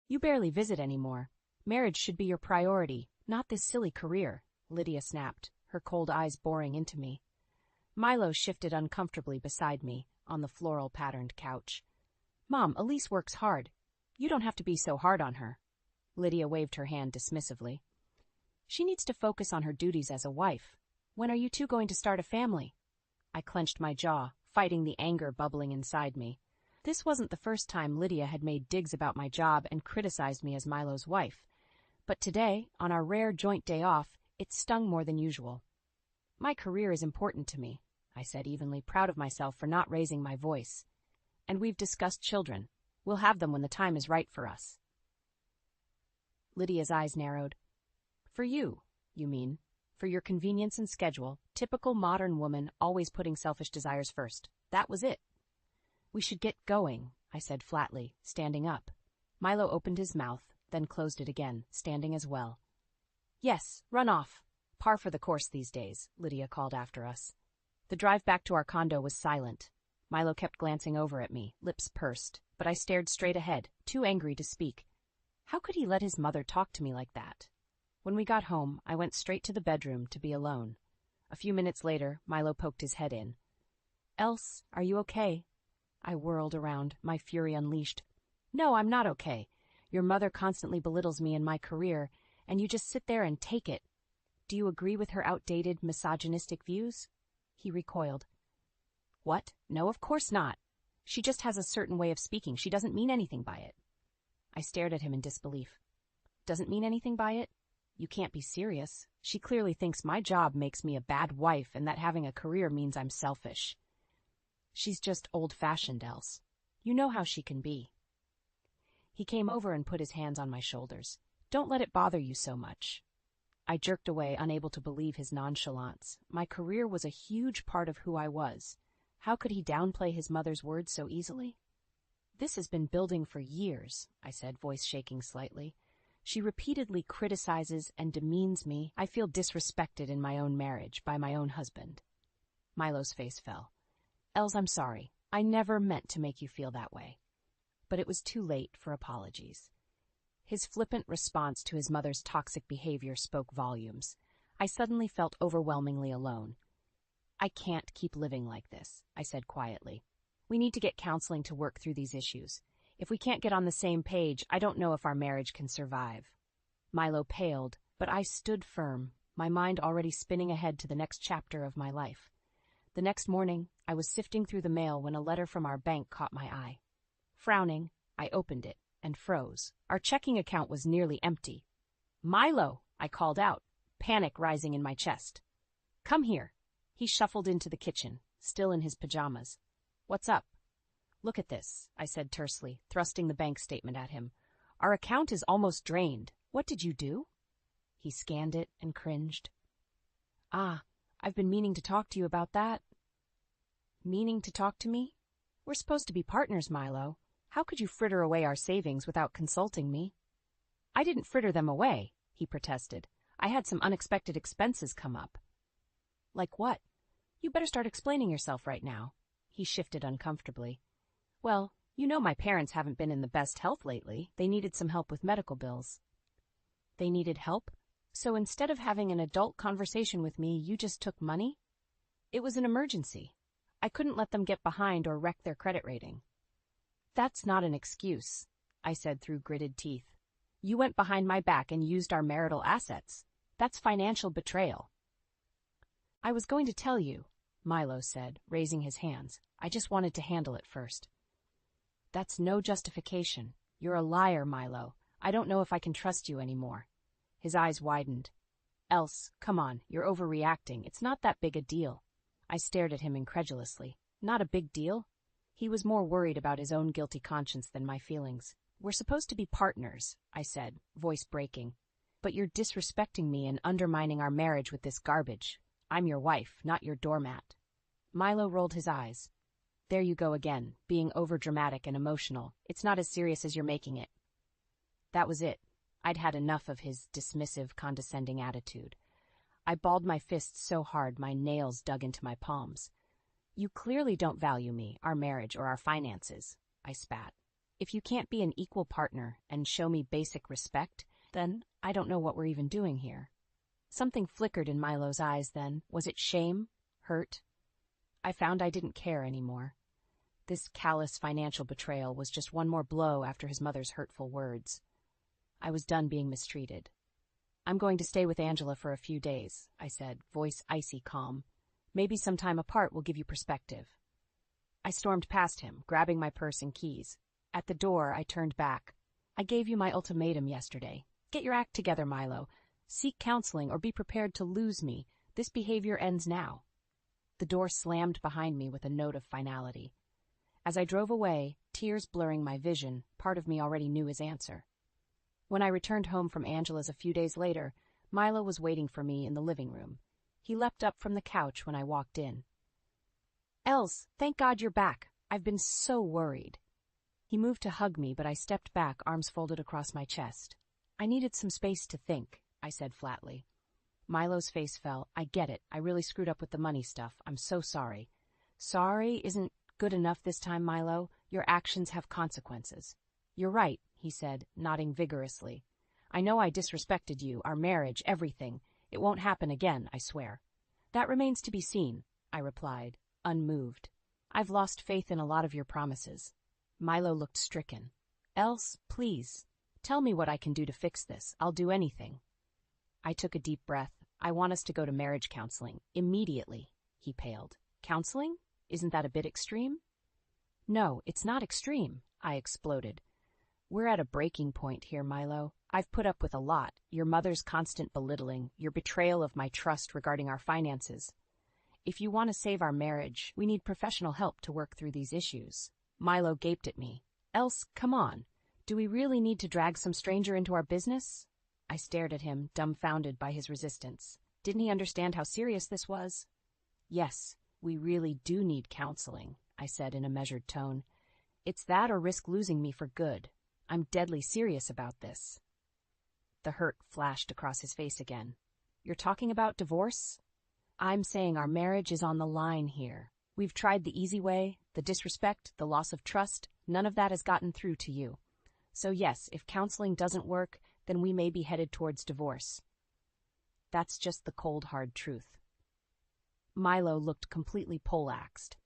You barely visit anymore. Marriage should be your priority, not this silly career, Lydia snapped, her cold eyes boring into me. Milo shifted uncomfortably beside me, on the floral-patterned couch. Mom, Elise works hard. You don't have to be so hard on her. Lydia waved her hand dismissively. She needs to focus on her duties as a wife. When are you two going to start a family? I clenched my jaw, fighting the anger bubbling inside me. This wasn't the first time Lydia had made digs about my job and criticized me as Milo's wife. But today, on our rare joint day off, it stung more than usual. My career is important to me, I said evenly, proud of myself for not raising my voice. And we've discussed children. We'll have them when the time is right for us. Lydia's eyes narrowed. For you, you mean? For your convenience and schedule, typical modern woman always putting selfish desires first. That was it. We should get going, I said flatly, standing up. Milo opened his mouth, then closed it again, standing as well. Yes, run off. Par for the course these days, Lydia called after us. The drive back to our condo was silent. Milo kept glancing over at me, lips pursed, but I stared straight ahead, too angry to speak. How could he let his mother talk to me like that? When we got home, I went straight to the bedroom to be alone. A few minutes later, Milo poked his head in. Else, are you okay? I whirled around, my fury unleashed. No, I'm not okay. Your mother constantly belittles me and my career, and you just sit there and take it. Do you agree with her outdated, misogynistic views? He recoiled. What? No, of course not. She just has a certain way of speaking. She doesn't mean anything by it. I stared at him in disbelief. Doesn't mean anything by it? You can't be serious. She clearly thinks my job makes me a bad wife and that having a career means I'm selfish. She's just old-fashioned, Else. You know how she can be. He came over and put his hands on my shoulders. Don't let it bother you so much. I jerked away, unable to believe his nonchalance. My career was a huge part of who I was. How could he downplay his mother's words so easily? This has been building for years, I said, voice shaking slightly. She repeatedly criticizes and demeans me. I feel disrespected in my own marriage by my own husband. Milo's face fell. Els, I'm sorry. I never meant to make you feel that way. But it was too late for apologies. His flippant response to his mother's toxic behavior spoke volumes. I suddenly felt overwhelmingly alone. I can't keep living like this, I said quietly. We need to get counseling to work through these issues. If we can't get on the same page, I don't know if our marriage can survive. Milo paled, but I stood firm, my mind already spinning ahead to the next chapter of my life. The next morning, I was sifting through the mail when a letter from our bank caught my eye. Frowning, I opened it and froze. Our checking account was nearly empty. Milo, I called out, panic rising in my chest. Come here. He shuffled into the kitchen, still in his pajamas. What's up? Look at this, I said tersely, thrusting the bank statement at him. Our account is almost drained. What did you do? He scanned it and cringed. Ah, I've been meaning to talk to you about that. Meaning to talk to me? We're supposed to be partners, Milo. How could you fritter away our savings without consulting me? I didn't fritter them away, he protested. I had some unexpected expenses come up. Like what? You better start explaining yourself right now. He shifted uncomfortably. Well, you know my parents haven't been in the best health lately. They needed some help with medical bills. They needed help? So instead of having an adult conversation with me, you just took money? It was an emergency. I couldn't let them get behind or wreck their credit rating. That's not an excuse, I said through gritted teeth. You went behind my back and used our marital assets. That's financial betrayal. I was going to tell you, Milo said, raising his hands. I just wanted to handle it first. That's no justification. You're a liar, Milo. I don't know if I can trust you anymore. His eyes widened. Else, come on, you're overreacting. It's not that big a deal. I stared at him incredulously. Not a big deal? He was more worried about his own guilty conscience than my feelings. We're supposed to be partners, I said, voice breaking. But you're disrespecting me and undermining our marriage with this garbage. I'm your wife, not your doormat. Milo rolled his eyes. There you go again, being overdramatic and emotional. It's not as serious as you're making it. That was it. I'd had enough of his dismissive, condescending attitude. I balled my fists so hard my nails dug into my palms. You clearly don't value me, our marriage, or our finances, I spat. If you can't be an equal partner and show me basic respect, then I don't know what we're even doing here. Something flickered in Milo's eyes then. Was it shame? Hurt? I found I didn't care anymore. This callous financial betrayal was just one more blow after his mother's hurtful words. I was done being mistreated. I'm going to stay with Angela for a few days, I said, voice icy calm. Maybe some time apart will give you perspective. I stormed past him, grabbing my purse and keys. At the door, I turned back. I gave you my ultimatum yesterday. Get your act together, Milo. Seek counseling or be prepared to lose me. This behavior ends now. The door slammed behind me with a note of finality. As I drove away, tears blurring my vision, part of me already knew his answer. When I returned home from Angela's a few days later, Milo was waiting for me in the living room. He leapt up from the couch when I walked in. "Els, thank God you're back. I've been so worried." He moved to hug me, but I stepped back, arms folded across my chest. "I needed some space to think," I said flatly. Milo's face fell. "I get it. I really screwed up with the money stuff. I'm so sorry." "Sorry isn't good enough this time, Milo. Your actions have consequences." "You're right," he said, nodding vigorously. "I know I disrespected you, our marriage, everything. It won't happen again, I swear." "That remains to be seen," I replied, unmoved. "I've lost faith in a lot of your promises." Milo looked stricken. "Els, please, tell me what I can do to fix this. I'll do anything." I took a deep breath. "I want us to go to marriage counseling. Immediately." He paled. "Counseling? Isn't that a bit extreme?" "No, it's not extreme," I exploded. "We're at a breaking point here, Milo. I've put up with a lot. Your mother's constant belittling, your betrayal of my trust regarding our finances. If you want to save our marriage, we need professional help to work through these issues." Milo gaped at me. "Els, come on. Do we really need to drag some stranger into our business?" I stared at him, dumbfounded by his resistance. Didn't he understand how serious this was? "Yes, we really do need counseling," I said in a measured tone. "It's that or risk losing me for good. I'm deadly serious about this." The hurt flashed across his face again. "You're talking about divorce?" "I'm saying our marriage is on the line here. We've tried the easy way, the disrespect, the loss of trust. None of that has gotten through to you. So yes, if counseling doesn't work, then we may be headed towards divorce. That's just the cold, hard truth." Milo looked completely poleaxed.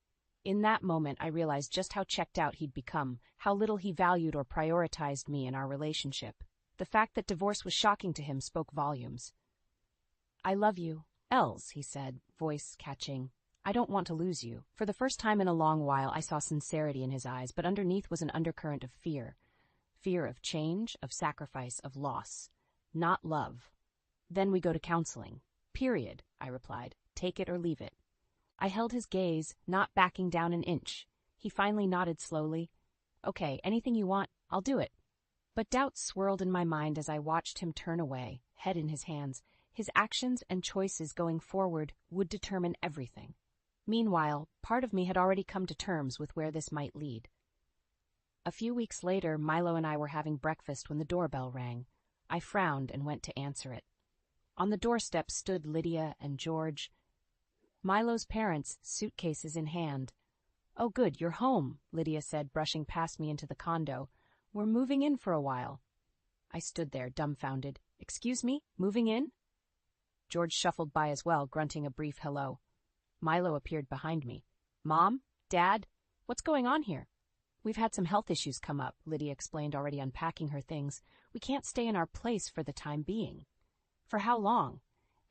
In that moment, I realized just how checked out he'd become, how little he valued or prioritized me in our relationship. The fact that divorce was shocking to him spoke volumes. "I love you, Els," he said, voice catching. "I don't want to lose you." For the first time in a long while, I saw sincerity in his eyes, but underneath was an undercurrent of fear. Fear of change, of sacrifice, of loss. Not love. "Then we go to counseling. Period," I replied. "Take it or leave it." I held his gaze, not backing down an inch. He finally nodded slowly. "Okay, anything you want, I'll do it." But doubts swirled in my mind as I watched him turn away, head in his hands. His actions and choices going forward would determine everything. Meanwhile, part of me had already come to terms with where this might lead. A few weeks later, Milo and I were having breakfast when the doorbell rang. I frowned and went to answer it. On the doorstep stood Lydia and George, Milo's parents, suitcases in hand. "Oh good, you're home," Lydia said, brushing past me into the condo. "We're moving in for a while." I stood there, dumbfounded. "Excuse me, moving in?" George shuffled by as well, grunting a brief hello. Milo appeared behind me. "Mom? Dad? What's going on here?" "We've had some health issues come up," Lydia explained, already unpacking her things. "We can't stay in our place for the time being." "For how long?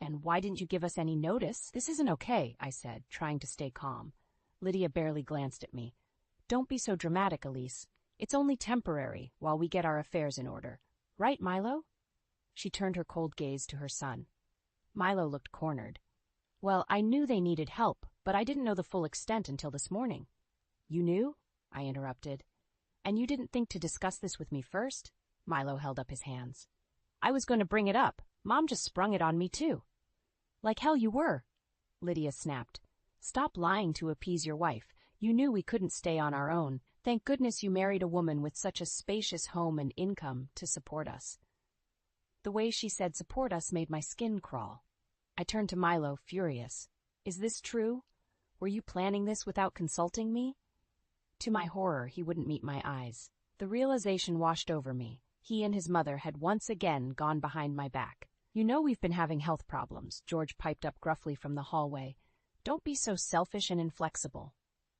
And why didn't you give us any notice?" "This isn't okay," I said, trying to stay calm. Lydia barely glanced at me. "Don't be so dramatic, Elise. It's only temporary, while we get our affairs in order. Right, Milo?" She turned her cold gaze to her son. Milo looked cornered. "Well, I knew they needed help, but I didn't know the full extent until this morning." "You knew?" I interrupted. "And you didn't think to discuss this with me first?" Milo held up his hands. "I was going to bring it up. Mom just sprung it on me, too." "Like hell you were," Lydia snapped. "Stop lying to appease your wife. You knew we couldn't stay on our own. Thank goodness you married a woman with such a spacious home and income to support us." The way she said support us made my skin crawl. I turned to Milo, furious. "Is this true? Were you planning this without consulting me?" To my horror, he wouldn't meet my eyes. The realization washed over me. He and his mother had once again gone behind my back. "You know we've been having health problems," George piped up gruffly from the hallway. "Don't be so selfish and inflexible."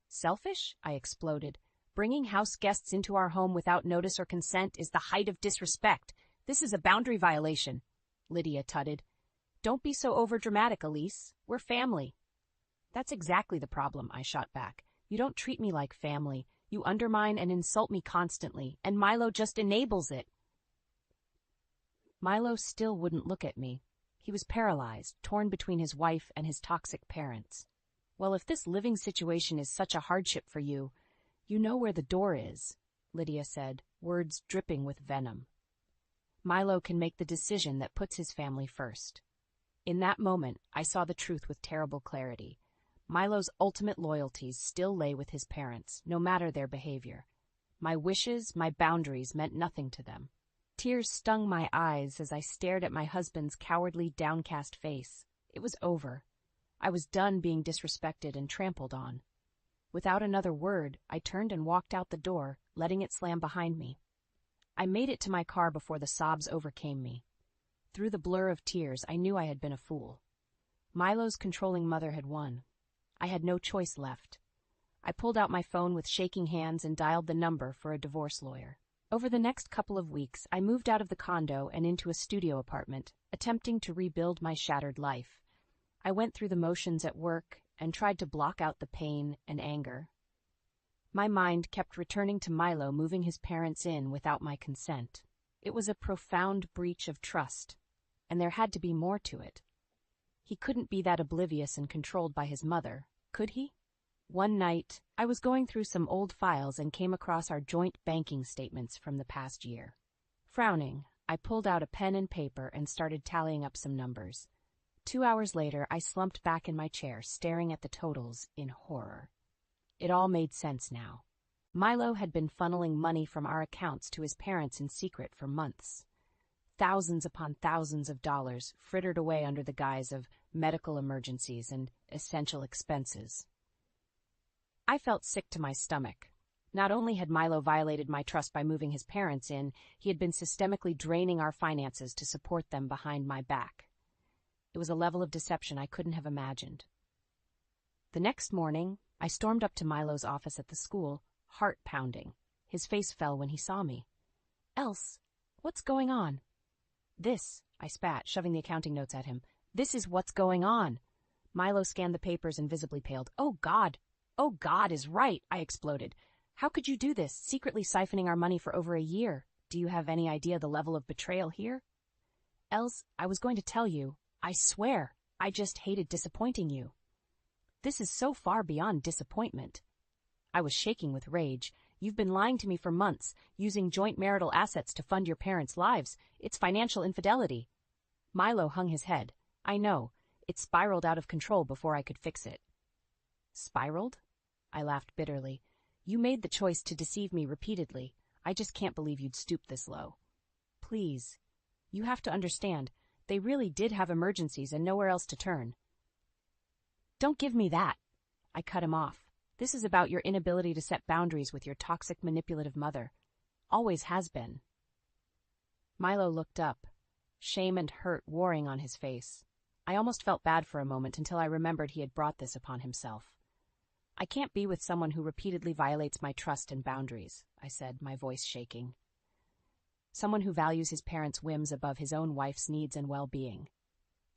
"Selfish?" I exploded. "Bringing house guests into our home without notice or consent is the height of disrespect. This is a boundary violation," Lydia tutted. "Don't be so overdramatic, Elise. We're family." "That's exactly the problem," I shot back. "You don't treat me like family. You undermine and insult me constantly, and Milo just enables it." Milo still wouldn't look at me. He was paralyzed, torn between his wife and his toxic parents. "Well, if this living situation is such a hardship for you, you know where the door is," Lydia said, words dripping with venom. "Milo can make the decision that puts his family first." In that moment, I saw the truth with terrible clarity. Milo's ultimate loyalties still lay with his parents, no matter their behavior. My wishes, my boundaries meant nothing to them. Tears stung my eyes as I stared at my husband's cowardly, downcast face. It was over. I was done being disrespected and trampled on. Without another word, I turned and walked out the door, letting it slam behind me. I made it to my car before the sobs overcame me. Through the blur of tears, I knew I had been a fool. Milo's controlling mother had won. I had no choice left. I pulled out my phone with shaking hands and dialed the number for a divorce lawyer. Over the next couple of weeks, I moved out of the condo and into a studio apartment, attempting to rebuild my shattered life. I went through the motions at work and tried to block out the pain and anger. My mind kept returning to Milo moving his parents in without my consent. It was a profound breach of trust, and there had to be more to it. He couldn't be that oblivious and controlled by his mother, could he? One night, I was going through some old files and came across our joint banking statements from the past year. Frowning, I pulled out a pen and paper and started tallying up some numbers. 2 hours later, I slumped back in my chair, staring at the totals in horror. It all made sense now. Milo had been funneling money from our accounts to his parents in secret for months. Thousands upon thousands of dollars frittered away under the guise of medical emergencies and essential expenses. I felt sick to my stomach. Not only had Milo violated my trust by moving his parents in, he had been systemically draining our finances to support them behind my back. It was a level of deception I couldn't have imagined. The next morning, I stormed up to Milo's office at the school, heart pounding. His face fell when he saw me. "Else, what's going on?" "This," I spat, shoving the accounting notes at him. "This is what's going on." Milo scanned the papers and visibly paled. "Oh, God! Oh, God is right," I exploded. "How could you do this, secretly siphoning our money for over a year? Do you have any idea the level of betrayal here?" "Else, I was going to tell you. I swear, I just hated disappointing you." "This is so far beyond disappointment." I was shaking with rage. "You've been lying to me for months, using joint marital assets to fund your parents' lives. It's financial infidelity." Milo hung his head. "I know. It spiraled out of control before I could fix it." "Spiraled?" I laughed bitterly. "You made the choice to deceive me repeatedly. I just can't believe you'd stoop this low." "Please. You have to understand. They really did have emergencies and nowhere else to turn." "Don't give me that." I cut him off. "This is about your inability to set boundaries with your toxic, manipulative mother. Always has been." Milo looked up, shame and hurt warring on his face. I almost felt bad for a moment until I remembered he had brought this upon himself. "I can't be with someone who repeatedly violates my trust and boundaries," I said, my voice shaking. "Someone who values his parents' whims above his own wife's needs and well-being.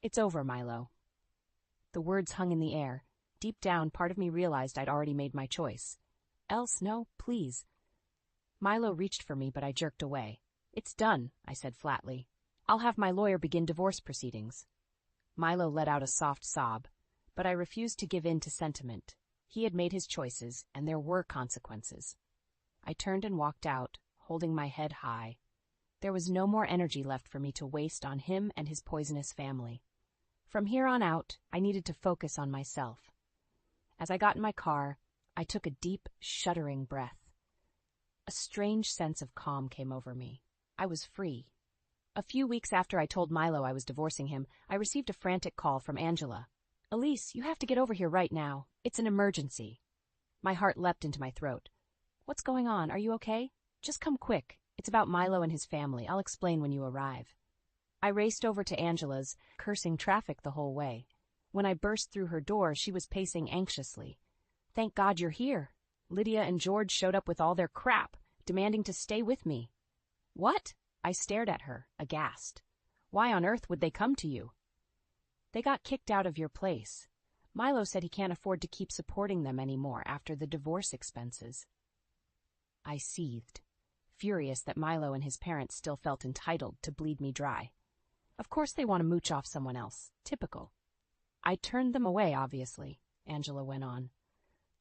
It's over, Milo." The words hung in the air. Deep down, part of me realized I'd already made my choice. "Else, no, please." Milo reached for me, but I jerked away. "It's done," I said flatly. "I'll have my lawyer begin divorce proceedings." Milo let out a soft sob, but I refused to give in to sentiment. He had made his choices, and there were consequences. I turned and walked out, holding my head high. There was no more energy left for me to waste on him and his poisonous family. From here on out, I needed to focus on myself. As I got in my car, I took a deep, shuddering breath. A strange sense of calm came over me. I was free. A few weeks after I told Milo I was divorcing him, I received a frantic call from Angela. "Elise, you have to get over here right now. It's an emergency." My heart leapt into my throat. "What's going on? Are you okay?" Just come quick. It's about Milo and his family. I'll explain when you arrive. I raced over to Angela's, cursing traffic the whole way. When I burst through her door, she was pacing anxiously. Thank God you're here. Lydia and George showed up with all their crap, demanding to stay with me. What? I stared at her, aghast. Why on earth would they come to you? They got kicked out of your place. Milo said he can't afford to keep supporting them anymore after the divorce expenses. I seethed, furious that Milo and his parents still felt entitled to bleed me dry. Of course they want to mooch off someone else. Typical. I turned them away, obviously, Angela went on.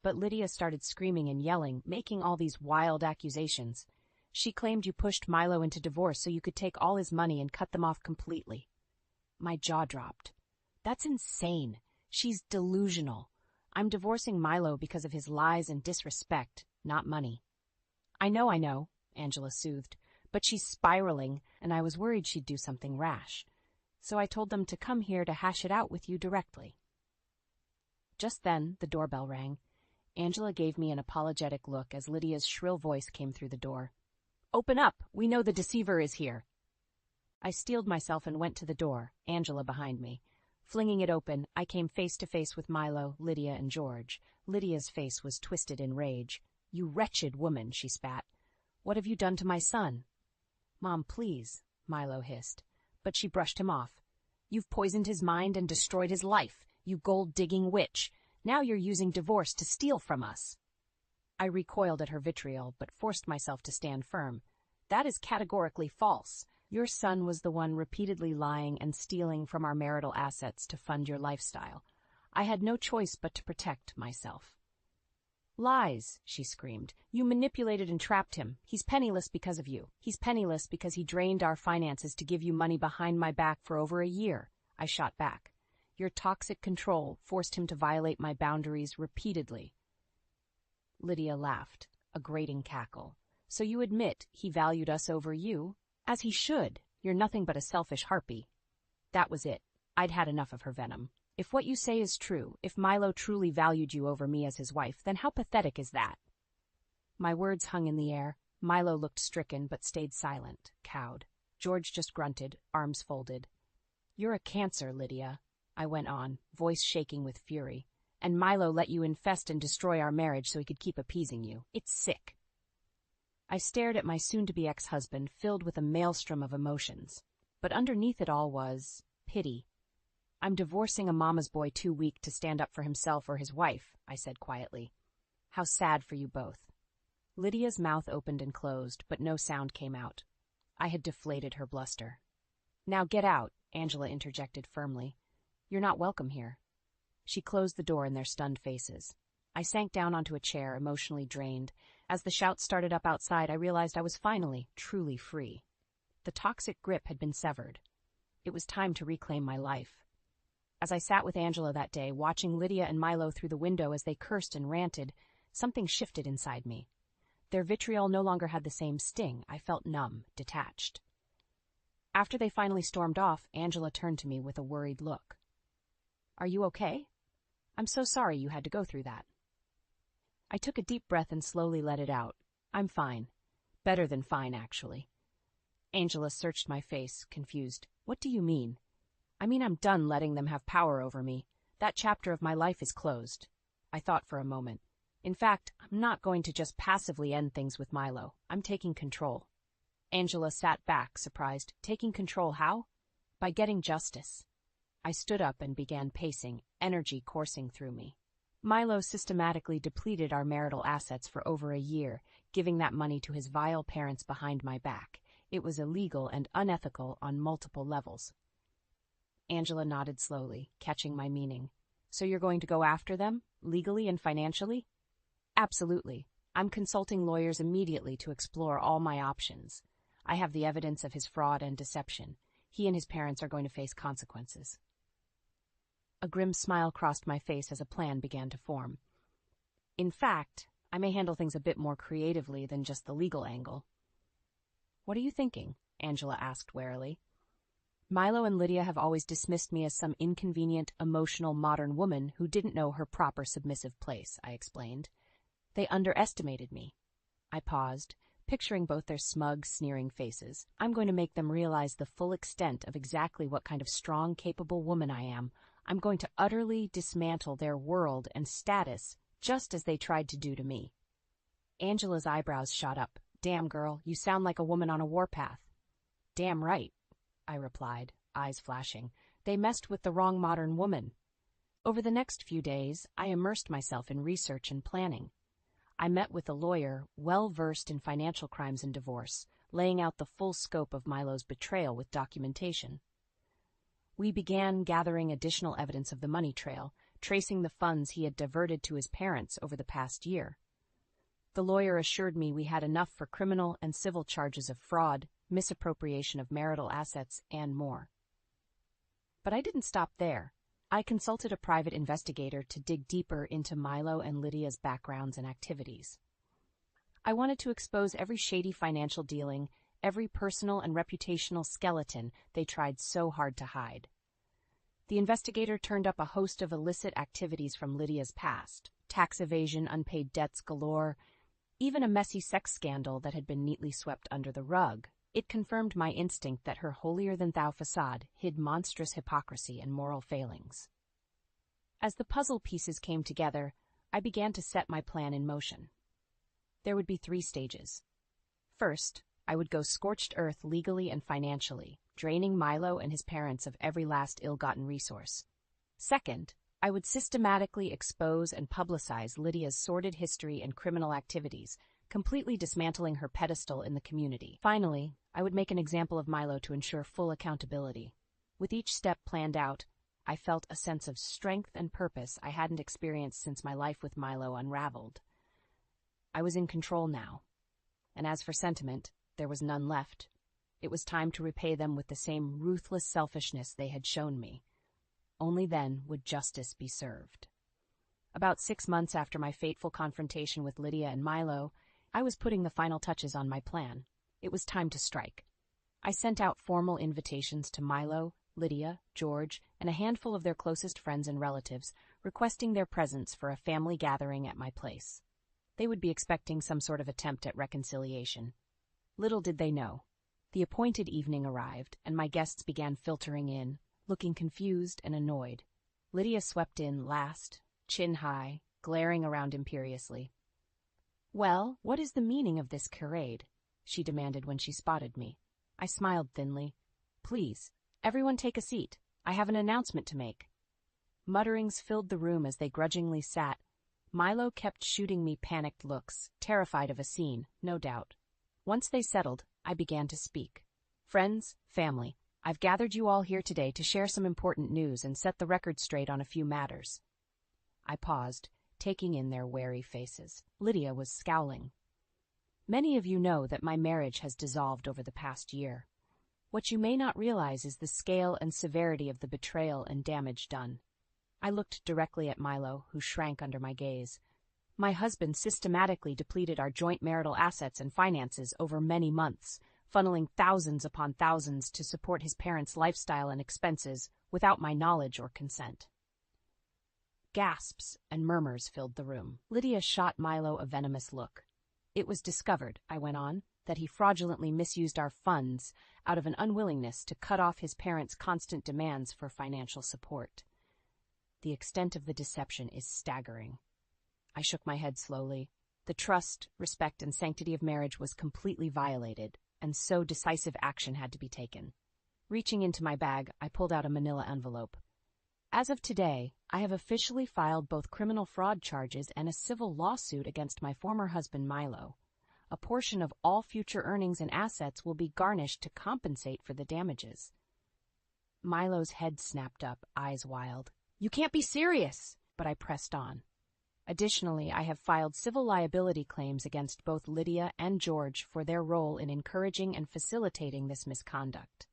But Lydia started screaming and yelling, making all these wild accusations. She claimed you pushed Milo into divorce so you could take all his money and cut them off completely. My jaw dropped. That's insane. She's delusional. I'm divorcing Milo because of his lies and disrespect, not money. I know, Angela soothed, but she's spiraling, and I was worried she'd do something rash. So I told them to come here to hash it out with you directly. Just then, the doorbell rang. Angela gave me an apologetic look as Lydia's shrill voice came through the door. Open up! We know the deceiver is here! I steeled myself and went to the door, Angela behind me. Flinging it open, I came face to face with Milo, Lydia, and George. Lydia's face was twisted in rage. You wretched woman, she spat. What have you done to my son? Mom, please, Milo hissed. But she brushed him off. You've poisoned his mind and destroyed his life, you gold-digging witch. Now you're using divorce to steal from us. I recoiled at her vitriol, but forced myself to stand firm. That is categorically false. Your son was the one repeatedly lying and stealing from our marital assets to fund your lifestyle. I had no choice but to protect myself. Lies, she screamed. You manipulated and trapped him. He's penniless because of you. He's penniless because he drained our finances to give you money behind my back for over a year. I shot back. Your toxic control forced him to violate my boundaries repeatedly. Lydia laughed, a grating cackle. So you admit he valued us over you? As he should. You're nothing but a selfish harpy. That was it. I'd had enough of her venom. If what you say is true, if Milo truly valued you over me as his wife, then how pathetic is that? My words hung in the air. Milo looked stricken but stayed silent, cowed. George just grunted, arms folded. You're a cancer, Lydia, I went on, voice shaking with fury. And Milo let you infest and destroy our marriage so he could keep appeasing you. It's sick. I stared at my soon-to-be ex-husband, filled with a maelstrom of emotions. But underneath it all was pity. I'm divorcing a mama's boy too weak to stand up for himself or his wife, I said quietly. How sad for you both. Lydia's mouth opened and closed, but no sound came out. I had deflated her bluster. Now get out, Angela interjected firmly. You're not welcome here. She closed the door in their stunned faces. I sank down onto a chair, emotionally drained. As the shouts started up outside, I realized I was finally, truly free. The toxic grip had been severed. It was time to reclaim my life. As I sat with Angela that day, watching Lydia and Milo through the window as they cursed and ranted, something shifted inside me. Their vitriol no longer had the same sting. I felt numb, detached. After they finally stormed off, Angela turned to me with a worried look. Are you okay? I'm so sorry you had to go through that. I took a deep breath and slowly let it out. I'm fine. Better than fine, actually. Angela searched my face, confused. What do you mean? I mean I'm done letting them have power over me. That chapter of my life is closed. I thought for a moment. In fact, I'm not going to just passively end things with Milo. I'm taking control. Angela sat back, surprised. Taking control how? By getting justice. I stood up and began pacing, energy coursing through me. Milo systematically depleted our marital assets for over a year, giving that money to his vile parents behind my back. It was illegal and unethical on multiple levels. Angela nodded slowly, catching my meaning. So you're going to go after them, legally and financially? Absolutely. I'm consulting lawyers immediately to explore all my options. I have the evidence of his fraud and deception. He and his parents are going to face consequences. A grim smile crossed my face as a plan began to form. In fact, I may handle things a bit more creatively than just the legal angle. What are you thinking? Angela asked warily. Milo and Lydia have always dismissed me as some inconvenient, emotional modern woman who didn't know her proper submissive place, I explained. They underestimated me. I paused, picturing both their smug, sneering faces. I'm going to make them realize the full extent of exactly what kind of strong, capable woman I am. I'm going to utterly dismantle their world and status, just as they tried to do to me. Angela's eyebrows shot up. Damn, girl, you sound like a woman on a warpath. Damn right, I replied, eyes flashing. They messed with the wrong modern woman. Over the next few days, I immersed myself in research and planning. I met with a lawyer well-versed in financial crimes and divorce, laying out the full scope of Milo's betrayal with documentation. We began gathering additional evidence of the money trail, tracing the funds he had diverted to his parents over the past year. The lawyer assured me we had enough for criminal and civil charges of fraud, misappropriation of marital assets, and more. But I didn't stop there. I consulted a private investigator to dig deeper into Milo and Lydia's backgrounds and activities. I wanted to expose every shady financial dealing, every personal and reputational skeleton they tried so hard to hide. The investigator turned up a host of illicit activities from Lydia's past: tax evasion, unpaid debts galore, even a messy sex scandal that had been neatly swept under the rug. It confirmed my instinct that her holier-than-thou facade hid monstrous hypocrisy and moral failings. As the puzzle pieces came together, I began to set my plan in motion. There would be 3 stages. First, I would go scorched earth legally and financially, draining Milo and his parents of every last ill-gotten resource. Second, I would systematically expose and publicize Lydia's sordid history and criminal activities, completely dismantling her pedestal in the community. Finally, I would make an example of Milo to ensure full accountability. With each step planned out, I felt a sense of strength and purpose I hadn't experienced since my life with Milo unraveled. I was in control now. And as for sentiment, there was none left. It was time to repay them with the same ruthless selfishness they had shown me. Only then would justice be served. About 6 months after my fateful confrontation with Lydia and Milo, I was putting the final touches on my plan. It was time to strike. I sent out formal invitations to Milo, Lydia, George, and a handful of their closest friends and relatives, requesting their presence for a family gathering at my place. They would be expecting some sort of attempt at reconciliation. Little did they know. The appointed evening arrived, and my guests began filtering in, looking confused and annoyed. Lydia swept in last, chin high, glaring around imperiously. "Well, what is the meaning of this charade?" she demanded when she spotted me. I smiled thinly. "Please, everyone take a seat. I have an announcement to make." Mutterings filled the room as they grudgingly sat. Milo kept shooting me panicked looks, terrified of a scene, no doubt. Once they settled, I began to speak. "Friends, family, I've gathered you all here today to share some important news and set the record straight on a few matters." I paused, taking in their wary faces. Lydia was scowling. "Many of you know that my marriage has dissolved over the past year. What you may not realize is the scale and severity of the betrayal and damage done." I looked directly at Milo, who shrank under my gaze. "My husband systematically depleted our joint marital assets and finances over many months, funneling thousands upon thousands to support his parents' lifestyle and expenses without my knowledge or consent." Gasps and murmurs filled the room. Lydia shot Milo a venomous look. "It was discovered," I went on, "that he fraudulently misused our funds out of an unwillingness to cut off his parents' constant demands for financial support. The extent of the deception is staggering." I shook my head slowly. The trust, respect, and sanctity of marriage was completely violated, and so decisive action had to be taken. Reaching into my bag, I pulled out a manila envelope. "As of today, I have officially filed both criminal fraud charges and a civil lawsuit against my former husband, Milo. A portion of all future earnings and assets will be garnished to compensate for the damages." Milo's head snapped up, eyes wild. "You can't be serious!" But I pressed on. "Additionally, I have filed civil liability claims against both Lydia and George for their role in encouraging and facilitating this misconduct."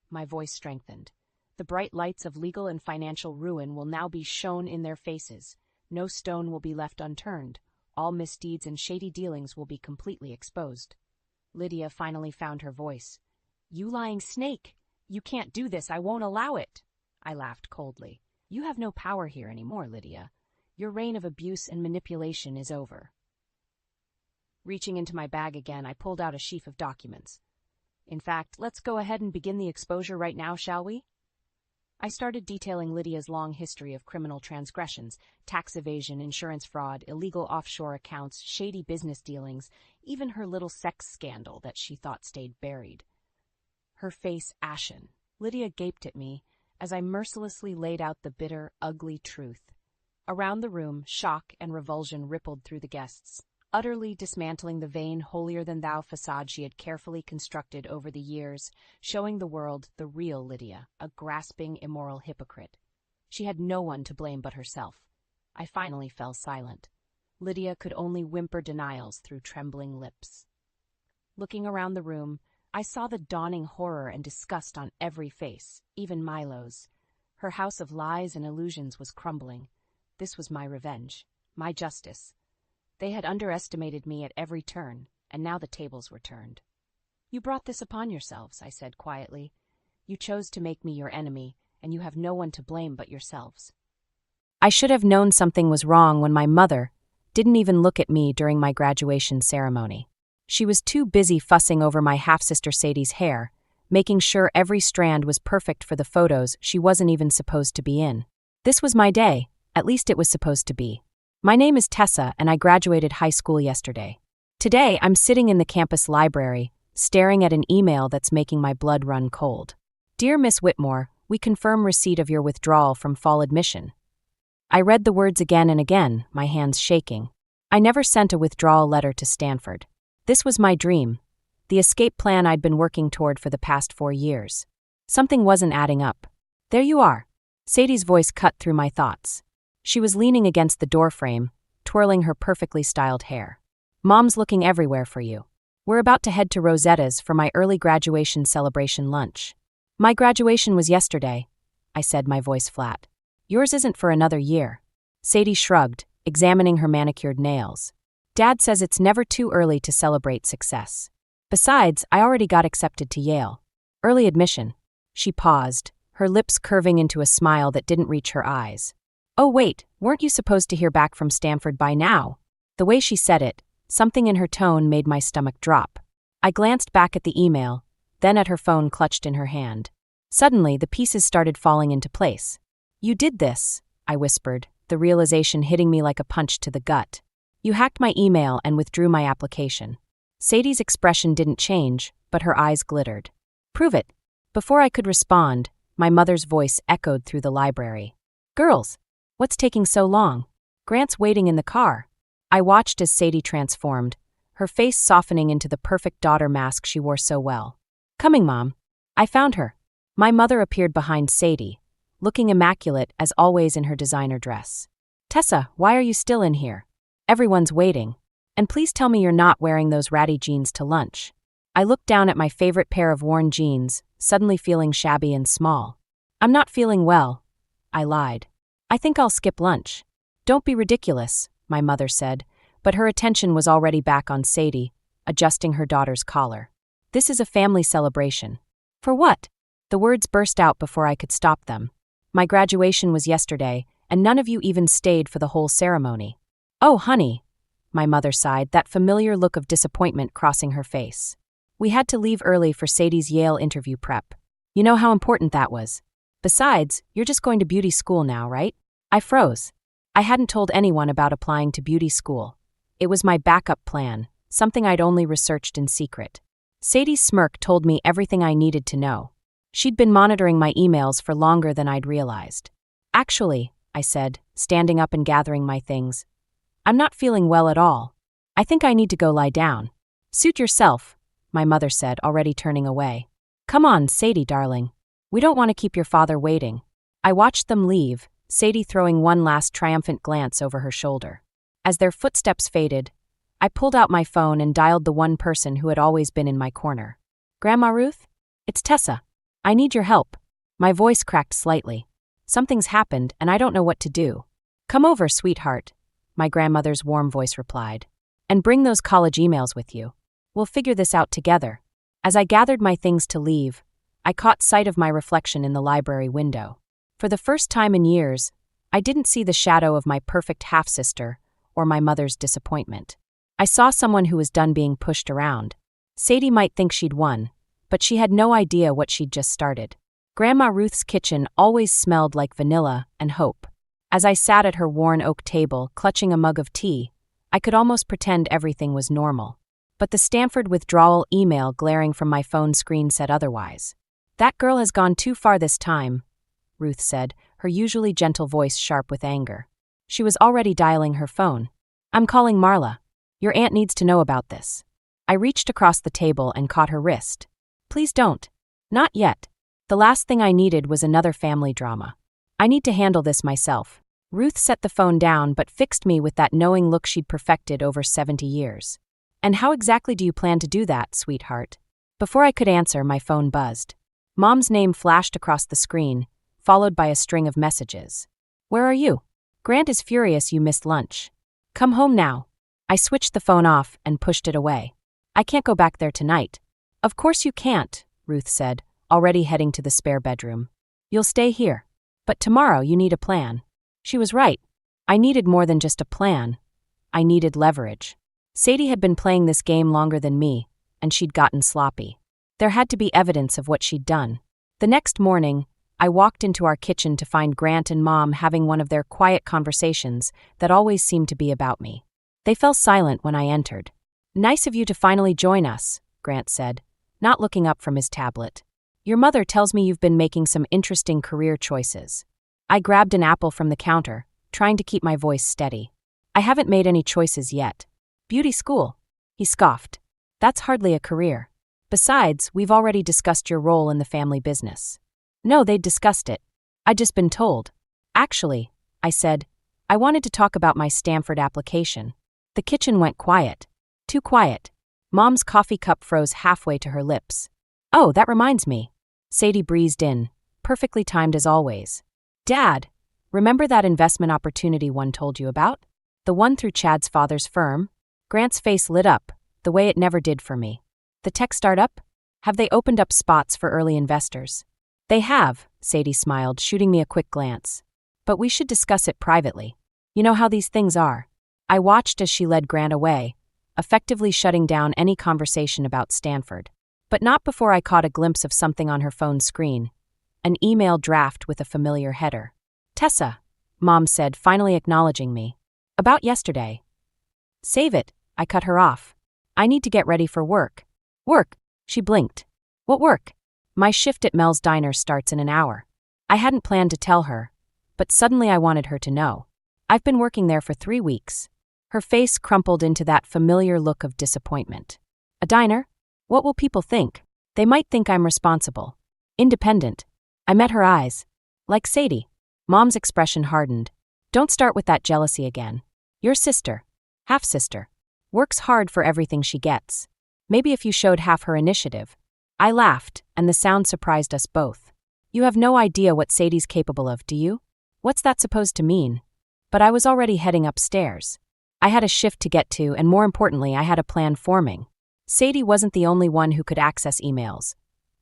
My voice strengthened. The bright lights of legal and financial ruin will now be shone in their faces. No stone will be left unturned. All misdeeds and shady dealings will be completely exposed. Lydia finally found her voice. "You lying snake! You can't do this. I won't allow it." I laughed coldly. "You have no power here anymore, Lydia. Your reign of abuse and manipulation is over." Reaching into my bag again, I pulled out a sheaf of documents. In fact, let's go ahead and begin the exposure right now, shall we? I started detailing Lydia's long history of criminal transgressions, tax evasion, insurance fraud, illegal offshore accounts, shady business dealings, even her little sex scandal that she thought stayed buried. Her face ashen, Lydia gaped at me as I mercilessly laid out the bitter, ugly truth. Around the room, shock and revulsion rippled through the guests, utterly dismantling the vain, holier-than-thou facade she had carefully constructed over the years, showing the world the real Lydia, a grasping, immoral hypocrite. She had no one to blame but herself. I finally fell silent. Lydia could only whimper denials through trembling lips. Looking around the room, I saw the dawning horror and disgust on every face, even Milo's. Her house of lies and illusions was crumbling. This was my revenge, my justice. They had underestimated me at every turn, and now the tables were turned. You brought this upon yourselves, I said quietly. You chose to make me your enemy, and you have no one to blame but yourselves. I should have known something was wrong when my mother didn't even look at me during my graduation ceremony. She was too busy fussing over my half-sister Sadie's hair, making sure every strand was perfect for the photos she wasn't even supposed to be in. This was my day, at least it was supposed to be. My name is Tessa, and I graduated high school yesterday. Today, I'm sitting in the campus library, staring at an email that's making my blood run cold. Dear Miss Whitmore, we confirm receipt of your withdrawal from fall admission. I read the words again and again, my hands shaking. I never sent a withdrawal letter to Stanford. This was my dream, the escape plan I'd been working toward for the past 4 years. Something wasn't adding up. There you are. Sadie's voice cut through my thoughts. She was leaning against the doorframe, twirling her perfectly styled hair. Mom's looking everywhere for you. We're about to head to Rosetta's for my early graduation celebration lunch. My graduation was yesterday, I said, my voice flat. Yours isn't for another year. Sadie shrugged, examining her manicured nails. Dad says it's never too early to celebrate success. Besides, I already got accepted to Yale. Early admission. She paused, her lips curving into a smile that didn't reach her eyes. Oh wait, weren't you supposed to hear back from Stanford by now? The way she said it, something in her tone made my stomach drop. I glanced back at the email, then at her phone clutched in her hand. Suddenly, the pieces started falling into place. You did this, I whispered, the realization hitting me like a punch to the gut. You hacked my email and withdrew my application. Sadie's expression didn't change, but her eyes glittered. Prove it. Before I could respond, my mother's voice echoed through the library. Girls, what's taking so long? Grant's waiting in the car. I watched as Sadie transformed, her face softening into the perfect daughter mask she wore so well. Coming, Mom. I found her. My mother appeared behind Sadie, looking immaculate as always in her designer dress. Tessa, why are you still in here? Everyone's waiting. And please tell me you're not wearing those ratty jeans to lunch. I looked down at my favorite pair of worn jeans, suddenly feeling shabby and small. I'm not feeling well, I lied. I think I'll skip lunch. Don't be ridiculous, my mother said, but her attention was already back on Sadie, adjusting her daughter's collar. This is a family celebration. For what? The words burst out before I could stop them. My graduation was yesterday, and none of you even stayed for the whole ceremony. Oh, honey, my mother sighed, that familiar look of disappointment crossing her face. We had to leave early for Sadie's Yale interview prep. You know how important that was. Besides, you're just going to beauty school now, right? I froze. I hadn't told anyone about applying to beauty school. It was my backup plan, something I'd only researched in secret. Sadie's smirk told me everything I needed to know. She'd been monitoring my emails for longer than I'd realized. Actually, I said, standing up and gathering my things, I'm not feeling well at all. I think I need to go lie down. Suit yourself, my mother said, already turning away. Come on, Sadie, darling. We don't want to keep your father waiting. I watched them leave, Sadie throwing one last triumphant glance over her shoulder. As their footsteps faded, I pulled out my phone and dialed the one person who had always been in my corner. Grandma Ruth? It's Tessa. I need your help. My voice cracked slightly. Something's happened and I don't know what to do. Come over, sweetheart, my grandmother's warm voice replied. And bring those college emails with you. We'll figure this out together. As I gathered my things to leave, I caught sight of my reflection in the library window. For the first time in years, I didn't see the shadow of my perfect half-sister or my mother's disappointment. I saw someone who was done being pushed around. Sadie might think she'd won, but she had no idea what she'd just started. Grandma Ruth's kitchen always smelled like vanilla and hope. As I sat at her worn oak table, clutching a mug of tea, I could almost pretend everything was normal. But the Stanford withdrawal email glaring from my phone screen said otherwise. "That girl has gone too far this time," Ruth said, her usually gentle voice sharp with anger. She was already dialing her phone. "I'm calling Marla. Your aunt needs to know about this." I reached across the table and caught her wrist. "Please don't. Not yet. The last thing I needed was another family drama. I need to handle this myself." Ruth set the phone down but fixed me with that knowing look she'd perfected over 70 years. "And how exactly do you plan to do that, sweetheart?" Before I could answer, my phone buzzed. Mom's name flashed across the screen, followed by a string of messages. "Where are you? Grant is furious you missed lunch. Come home now." I switched the phone off and pushed it away. "I can't go back there tonight." "Of course you can't," Ruth said, already heading to the spare bedroom. "You'll stay here. But tomorrow you need a plan." She was right. I needed more than just a plan. I needed leverage. Sadie had been playing this game longer than me, and she'd gotten sloppy. There had to be evidence of what she'd done. The next morning, I walked into our kitchen to find Grant and Mom having one of their quiet conversations that always seemed to be about me. They fell silent when I entered. "Nice of you to finally join us," Grant said, not looking up from his tablet. "Your mother tells me you've been making some interesting career choices." I grabbed an apple from the counter, trying to keep my voice steady. "I haven't made any choices yet." "Beauty school," he scoffed. "That's hardly a career. Besides, we've already discussed your role in the family business." No, they'd discussed it. I'd just been told. "Actually," I said, "I wanted to talk about my Stanford application." The kitchen went quiet. Too quiet. Mom's coffee cup froze halfway to her lips. "Oh, that reminds me." Sadie breezed in, perfectly timed as always. "Dad, remember that investment opportunity one told you about? The one through Chad's father's firm?" Grant's face lit up, the way it never did for me. "The tech startup? Have they opened up spots for early investors?" "They have," Sadie smiled, shooting me a quick glance. "But we should discuss it privately. You know how these things are." I watched as she led Grant away, effectively shutting down any conversation about Stanford. But not before I caught a glimpse of something on her phone screen. An email draft with a familiar header. "Tessa," Mom said, finally acknowledging me. "About yesterday." "Save it," I cut her off. "I need to get ready for work." "Work?" She blinked. "What work?" "My shift at Mel's Diner starts in an hour." I hadn't planned to tell her, but suddenly I wanted her to know. "I've been working there for 3 weeks. Her face crumpled into that familiar look of disappointment. "A diner? What will people think? They might think I'm responsible. Independent." I met her eyes. "Like Sadie." Mom's expression hardened. "Don't start with that jealousy again. Your sister, half-sister, works hard for everything she gets. Maybe if you showed half her initiative." I laughed, and the sound surprised us both. "You have no idea what Sadie's capable of, do you?" "What's that supposed to mean?" But I was already heading upstairs. I had a shift to get to, and more importantly, I had a plan forming. Sadie wasn't the only one who could access emails,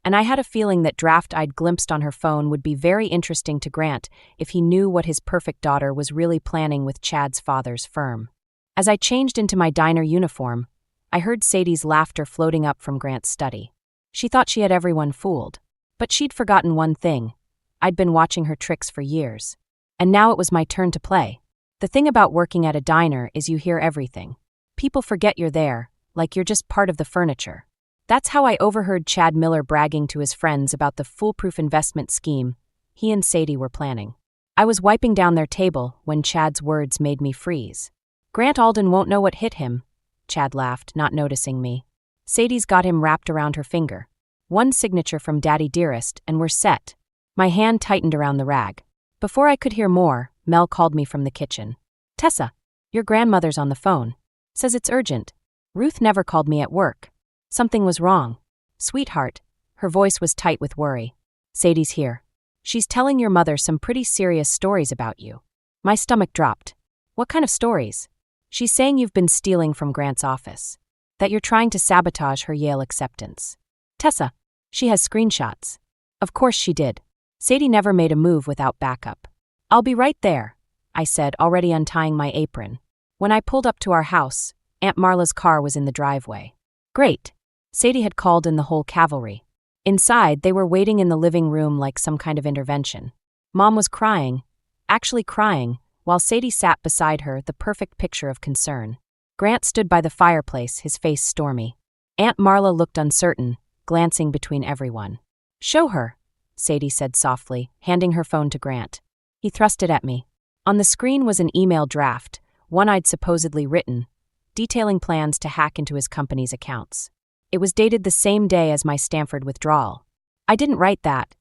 and I had a feeling that draft I'd glimpsed on her phone would be very interesting to Grant if he knew what his perfect daughter was really planning with Chad's father's firm. As I changed into my diner uniform, I heard Sadie's laughter floating up from Grant's study. She thought she had everyone fooled. But she'd forgotten one thing. I'd been watching her tricks for years. And now it was my turn to play. The thing about working at a diner is you hear everything. People forget you're there, like you're just part of the furniture. That's how I overheard Chad Miller bragging to his friends about the foolproof investment scheme he and Sadie were planning. I was wiping down their table when Chad's words made me freeze. "Grant Alden won't know what hit him," Chad laughed, not noticing me. "Sadie's got him wrapped around her finger. One signature from Daddy Dearest, and we're set." My hand tightened around the rag. Before I could hear more, Mel called me from the kitchen. "Tessa, your grandmother's on the phone. Says it's urgent. Ruth never called me at work." Something was wrong. "Sweetheart," her voice was tight with worry. "Sadie's here. She's telling your mother some pretty serious stories about you." My stomach dropped. "What kind of stories?" "She's saying you've been stealing from Grant's office. That you're trying to sabotage her Yale acceptance." "Tessa, she has screenshots." "Of course she did. Sadie never made a move without backup." "I'll be right there," I said, already untying my apron. When I pulled up to our house, Aunt Marla's car was in the driveway. Great. Sadie had called in the whole cavalry. Inside, they were waiting in the living room like some kind of intervention. Mom was crying, actually crying, while Sadie sat beside her, the perfect picture of concern. Grant stood by the fireplace, his face stormy. Aunt Marla looked uncertain, glancing between everyone. "Show her," Sadie said softly, handing her phone to Grant. He thrust it at me. On the screen was an email draft, one I'd supposedly written, detailing plans to hack into his company's accounts. It was dated the same day as my Stanford withdrawal. "I didn't write that,"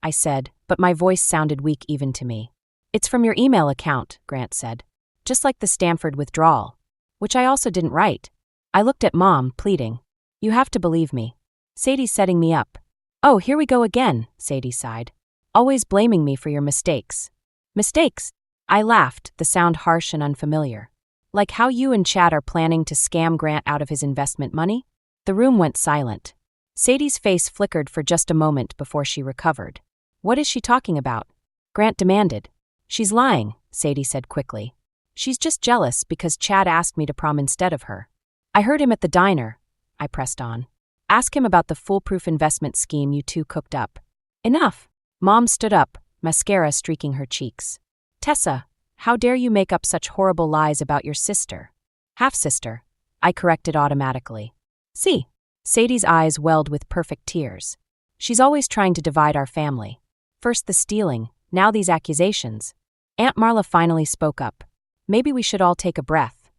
I said, but my voice sounded weak even to me. "It's from your email account," Grant said. "Just like the Stanford withdrawal." Which I also didn't write. I looked at Mom, pleading. "You have to believe me. Sadie's setting me up." "Oh, here we go again," Sadie sighed. "Always blaming me for your mistakes." "Mistakes?" I laughed, the sound harsh and unfamiliar. "Like how you and Chad are planning to scam Grant out of his investment money?" The room went silent. Sadie's face flickered for just a moment before she recovered. "What is she talking about?" Grant demanded. "She's lying," Sadie said quickly. "She's just jealous because Chad asked me to prom instead of her." "I heard him at the diner," I pressed on. "Ask him about the foolproof investment scheme you two cooked up." "Enough." Mom stood up, mascara streaking her cheeks. "Tessa, how dare you make up such horrible lies about your sister?" "Half-sister," I corrected automatically. "See." Sadie's eyes welled with perfect tears. "She's always trying to divide our family. First the stealing, now these accusations." Aunt Marla finally spoke up. "Maybe we should all take a breath."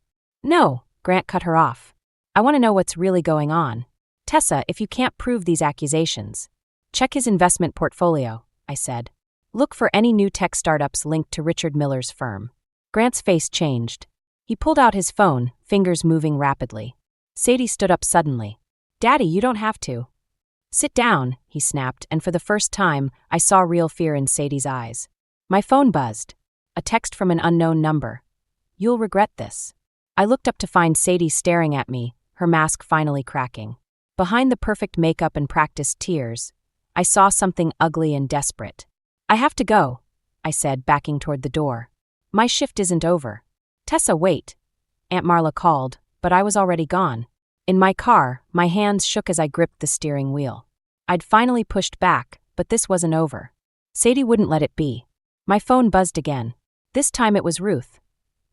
"No," Grant cut her off. "I want to know what's really going on. Tessa, if you can't prove these accusations, check his investment portfolio," I said. "Look for any new tech startups linked to Richard Miller's firm." Grant's face changed. He pulled out his phone, fingers moving rapidly. Sadie stood up suddenly. "Daddy, you don't have to." "Sit down," he snapped, and for the first time, I saw real fear in Sadie's eyes. My phone buzzed. A text from an unknown number. "You'll regret this." I looked up to find Sadie staring at me, her mask finally cracking. Behind the perfect makeup and practiced tears, I saw something ugly and desperate. "I have to go," I said, backing toward the door. "My shift isn't over." "Tessa, wait," Aunt Marla called, but I was already gone. In my car, my hands shook as I gripped the steering wheel. I'd finally pushed back, but this wasn't over. Sadie wouldn't let it be. My phone buzzed again. This time it was Ruth.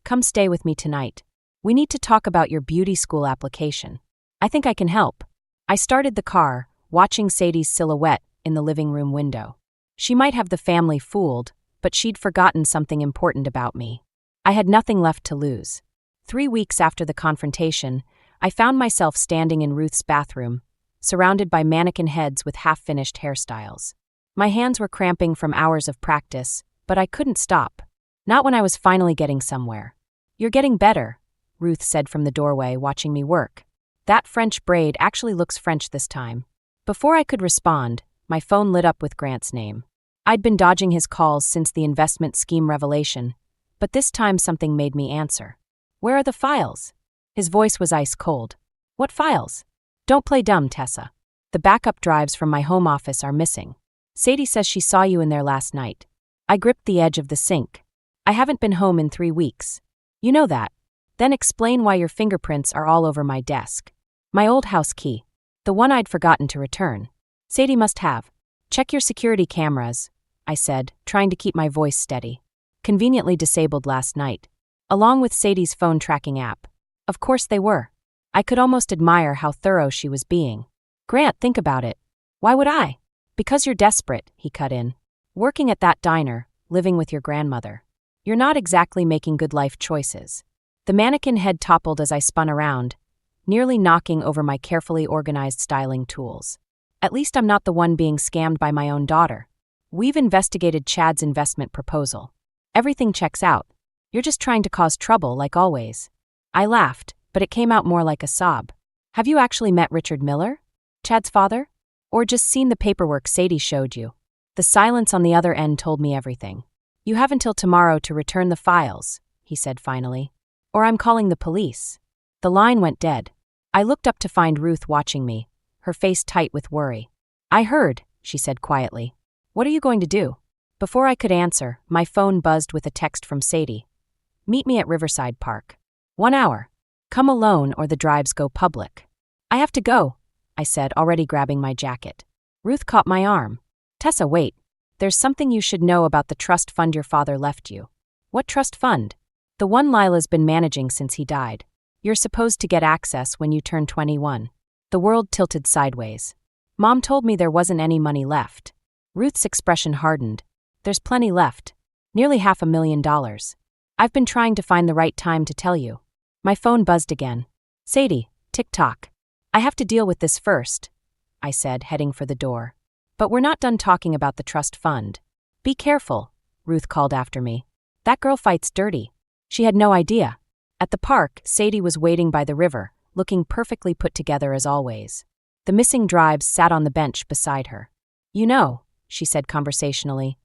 "Come stay with me tonight. We need to talk about your beauty school application. I think I can help." I started the car, watching Sadie's silhouette in the living room window. She might have the family fooled, but she'd forgotten something important about me. I had nothing left to lose. 3 weeks after the confrontation, I found myself standing in Ruth's bathroom, surrounded by mannequin heads with half-finished hairstyles. My hands were cramping from hours of practice, but I couldn't stop. Not when I was finally getting somewhere. "You're getting better," Ruth said from the doorway, watching me work. "That French braid actually looks French this time." Before I could respond, my phone lit up with Grant's name. I'd been dodging his calls since the investment scheme revelation, but this time something made me answer. "Where are the files?" His voice was ice cold. "What files?" "Don't play dumb, Tessa. The backup drives from my home office are missing. Sadie says she saw you in there last night." I gripped the edge of the sink. "I haven't been home in 3 weeks. You know that. Then explain why your fingerprints are all over my desk." "My old house key. The one I'd forgotten to return. Sadie must have." "Check your security cameras," I said, trying to keep my voice steady. "Conveniently disabled last night. Along with Sadie's phone tracking app." Of course they were. I could almost admire how thorough she was being. "Grant, think about it." "Why would I?" "Because you're desperate," he cut in. "Working at that diner, living with your grandmother. You're not exactly making good life choices." The mannequin head toppled as I spun around, nearly knocking over my carefully organized styling tools. "At least I'm not the one being scammed by my own daughter. We've investigated Chad's investment proposal. Everything checks out. You're just trying to cause trouble, like always." I laughed, but it came out more like a sob. "Have you actually met Richard Miller, Chad's father? Or just seen the paperwork Sadie showed you?" The silence on the other end told me everything. "You have until tomorrow to return the files," he said finally. "Or I'm calling the police." The line went dead. I looked up to find Ruth watching me, her face tight with worry. "I heard," she said quietly. "What are you going to do?" Before I could answer, my phone buzzed with a text from Sadie. "Meet me at Riverside Park. 1 hour. Come alone or the drives go public. I have to go, I said, already grabbing my jacket. Ruth caught my arm. Tessa, wait. There's something you should know about the trust fund your father left you. What trust fund? The one Lila's been managing since he died. You're supposed to get access when you turn 21. The world tilted sideways. Mom told me there wasn't any money left. Ruth's expression hardened. There's plenty left. Nearly $500,000. I've been trying to find the right time to tell you. My phone buzzed again. Sadie, tick-tock. I have to deal with this first, I said, heading for the door. But we're not done talking about the trust fund. Be careful, Ruth called after me. That girl fights dirty. She had no idea. At the park, Sadie was waiting by the river, looking perfectly put together as always. The missing drives sat on the bench beside her. You know, she said conversationally,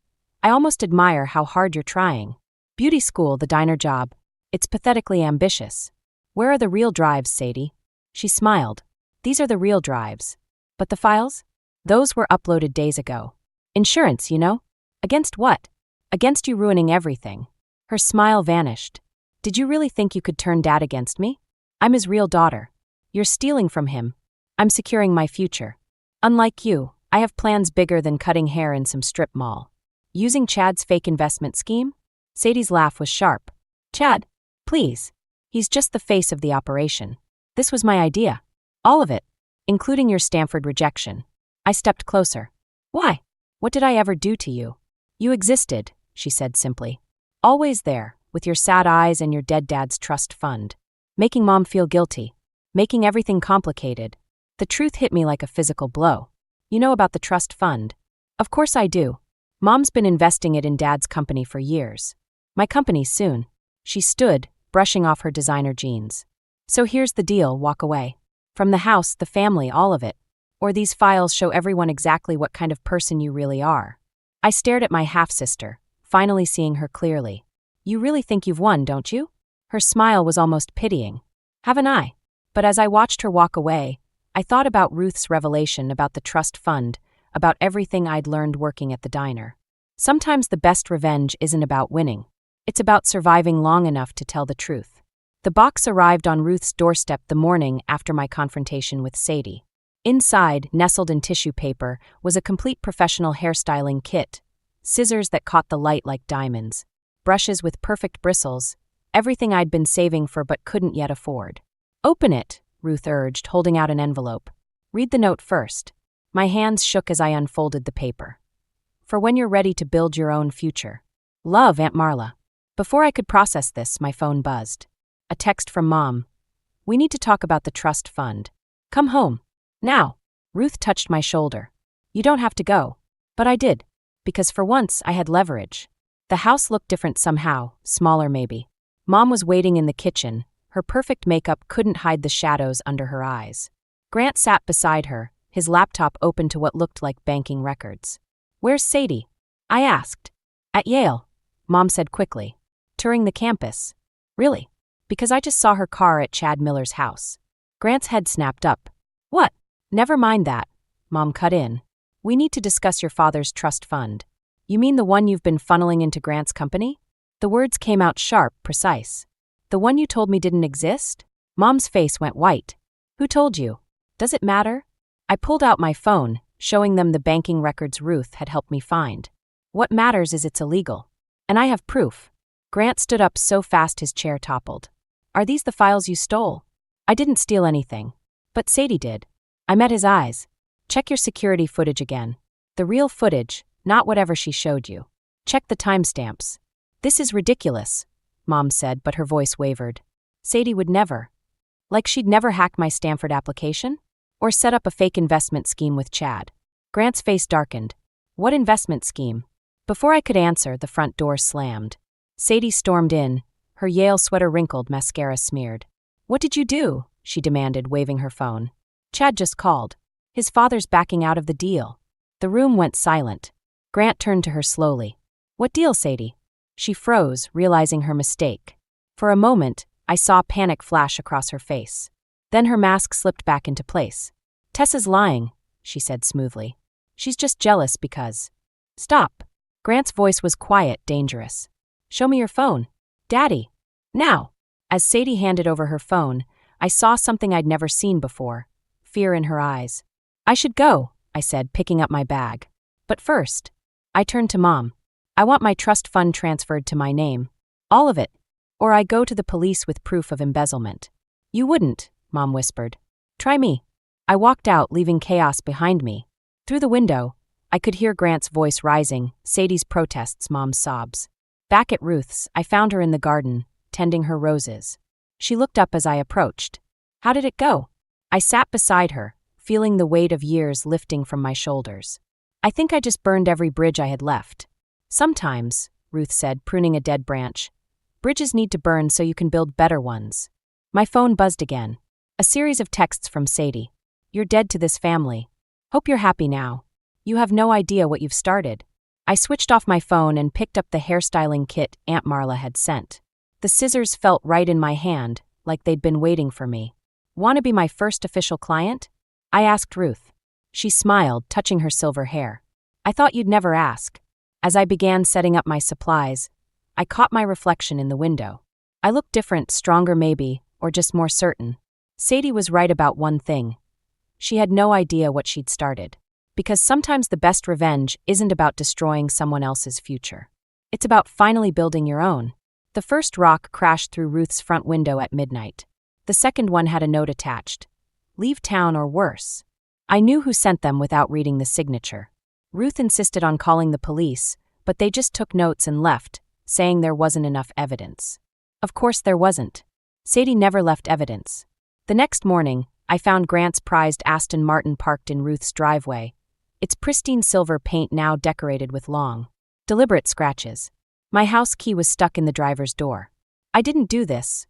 I almost admire how hard you're trying. Beauty school, the diner job. It's pathetically ambitious. Where are the real drives, Sadie? She smiled. These are the real drives. But the files? Those were uploaded days ago. Insurance, you know? Against what? Against you ruining everything. Her smile vanished. Did you really think you could turn Dad against me? I'm his real daughter. You're stealing from him. I'm securing my future. Unlike you, I have plans bigger than cutting hair in some strip mall. Using Chad's fake investment scheme? Sadie's laugh was sharp. Chad, please. He's just the face of the operation. This was my idea. All of it, including your Stanford rejection. I stepped closer. Why? What did I ever do to you? You existed, she said simply. Always there, with your sad eyes and your dead dad's trust fund. Making Mom feel guilty. Making everything complicated. The truth hit me like a physical blow. You know about the trust fund? Of course I do. Mom's been investing it in Dad's company for years. My company soon. She stood, brushing off her designer jeans. So here's the deal, walk away. From the house, the family, all of it. Or these files show everyone exactly what kind of person you really are. I stared at my half-sister, finally seeing her clearly. You really think you've won, don't you? Her smile was almost pitying. Haven't I? But as I watched her walk away, I thought about Ruth's revelation about the trust fund, about everything I'd learned working at the diner. Sometimes the best revenge isn't about winning. It's about surviving long enough to tell the truth. The box arrived on Ruth's doorstep the morning after my confrontation with Sadie. Inside, nestled in tissue paper, was a complete professional hairstyling kit. Scissors that caught the light like diamonds. Brushes with perfect bristles. Everything I'd been saving for but couldn't yet afford. Open it, Ruth urged, holding out an envelope. Read the note first. My hands shook as I unfolded the paper. For when you're ready to build your own future. Love, Aunt Marla. Before I could process this, my phone buzzed. A text from Mom. We need to talk about the trust fund. Come home. Now. Ruth touched my shoulder. You don't have to go. But I did. Because for once, I had leverage. The house looked different somehow, smaller maybe. Mom was waiting in the kitchen. Her perfect makeup couldn't hide the shadows under her eyes. Grant sat beside her, his laptop open to what looked like banking records. Where's Sadie? I asked. At Yale, Mom said quickly. Touring the campus. Really? Because I just saw her car at Chad Miller's house. Grant's head snapped up. What? Never mind that. Mom cut in. We need to discuss your father's trust fund. You mean the one you've been funneling into Grant's company? The words came out sharp, precise. The one you told me didn't exist? Mom's face went white. Who told you? Does it matter? I pulled out my phone, showing them the banking records Ruth had helped me find. What matters is it's illegal. And I have proof. Grant stood up so fast his chair toppled. Are these the files you stole? I didn't steal anything. But Sadie did. I met his eyes. Check your security footage again. The real footage, not whatever she showed you. Check the timestamps. This is ridiculous, Mom said, but her voice wavered. Sadie would never. Like she'd never hack my Stanford application? Or set up a fake investment scheme with Chad. Grant's face darkened. What investment scheme? Before I could answer, the front door slammed. Sadie stormed in, her Yale sweater wrinkled, mascara smeared. What did you do? She demanded, waving her phone. Chad just called. His father's backing out of the deal. The room went silent. Grant turned to her slowly. What deal, Sadie? She froze, realizing her mistake. For a moment, I saw panic flash across her face. Then her mask slipped back into place. Tessa's lying, she said smoothly. She's just jealous because... Stop. Grant's voice was quiet, dangerous. Show me your phone. Daddy. Now. As Sadie handed over her phone, I saw something I'd never seen before, fear in her eyes. I should go, I said, picking up my bag. But first, I turned to Mom. I want my trust fund transferred to my name. All of it. Or I go to the police with proof of embezzlement. You wouldn't, Mom whispered. Try me. I walked out, leaving chaos behind me. Through the window, I could hear Grant's voice rising, Sadie's protests, Mom's sobs. Back at Ruth's, I found her in the garden, tending her roses. She looked up as I approached. How did it go? I sat beside her, feeling the weight of years lifting from my shoulders. I think I just burned every bridge I had left. Sometimes, Ruth said, pruning a dead branch, bridges need to burn so you can build better ones. My phone buzzed again. A series of texts from Sadie. You're dead to this family. Hope you're happy now. You have no idea what you've started. I switched off my phone and picked up the hairstyling kit Aunt Marla had sent. The scissors felt right in my hand, like they'd been waiting for me. Want to be my first official client? I asked Ruth. She smiled, touching her silver hair. I thought you'd never ask. As I began setting up my supplies, I caught my reflection in the window. I looked different, stronger maybe, or just more certain. Sadie was right about one thing. She had no idea what she'd started. Because sometimes the best revenge isn't about destroying someone else's future. It's about finally building your own. The first rock crashed through Ruth's front window at midnight. The second one had a note attached. Leave town or worse. I knew who sent them without reading the signature. Ruth insisted on calling the police, but they just took notes and left, saying there wasn't enough evidence. Of course there wasn't. Sadie never left evidence. The next morning, I found Grant's prized Aston Martin parked in Ruth's driveway, its pristine silver paint now decorated with long, deliberate scratches. My house key was stuck in the driver's door. I didn't do this.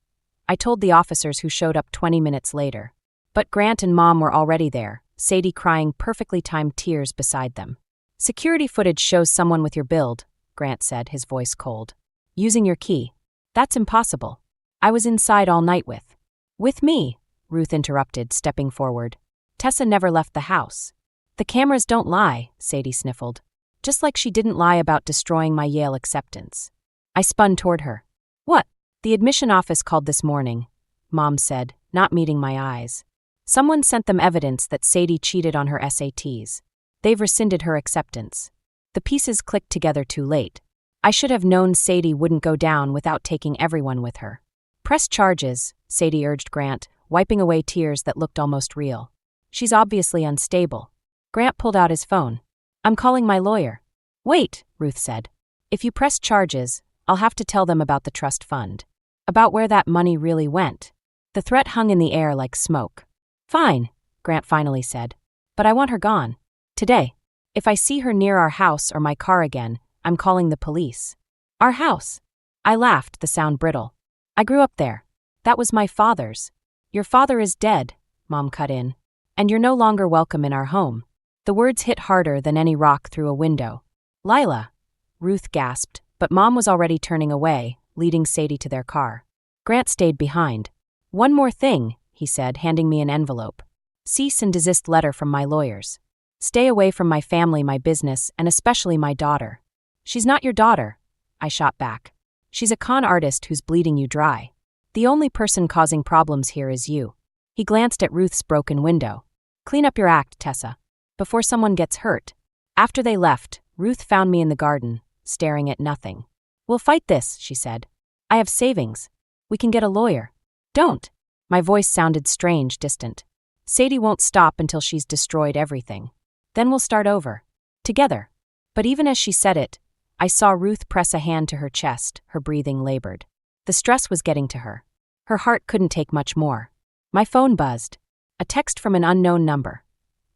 I told the officers who showed up 20 minutes later. But Grant and Mom were already there, Sadie crying perfectly timed tears beside them. Security footage shows someone with your build, Grant said, his voice cold. Using your key. That's impossible. I was inside all night with. With me, Ruth interrupted, stepping forward. Tessa never left the house. The cameras don't lie, Sadie sniffled. Just like she didn't lie about destroying my Yale acceptance. I spun toward her. What? The admission office called this morning, Mom said, not meeting my eyes. Someone sent them evidence that Sadie cheated on her SATs. They've rescinded her acceptance. The pieces clicked together too late. I should have known Sadie wouldn't go down without taking everyone with her. Press charges, Sadie urged Grant, wiping away tears that looked almost real. She's obviously unstable. Grant pulled out his phone. I'm calling my lawyer. Wait, Ruth said. If you press charges, I'll have to tell them about the trust fund. About where that money really went. The threat hung in the air like smoke. Fine, Grant finally said. But I want her gone. Today. If I see her near our house or my car again, I'm calling the police. Our house. I laughed, the sound brittle. I grew up there. That was my father's. Your father is dead, Mom cut in. And you're no longer welcome in our home. The words hit harder than any rock through a window. Lila, Ruth gasped, but Mom was already turning away, leading Sadie to their car. Grant stayed behind. One more thing, he said, handing me an envelope. Cease and desist letter from my lawyers. Stay away from my family, my business, and especially my daughter. She's not your daughter, I shot back. She's a con artist who's bleeding you dry. The only person causing problems here is you. He glanced at Ruth's broken window. Clean up your act, Tessa. Before someone gets hurt. After they left, Ruth found me in the garden, staring at nothing. We'll fight this, she said. I have savings. We can get a lawyer. Don't. My voice sounded strange, distant. Sadie won't stop until she's destroyed everything. Then we'll start over. Together. But even as she said it, I saw Ruth press a hand to her chest, her breathing labored. The stress was getting to her. Her heart couldn't take much more. My phone buzzed. A text from an unknown number.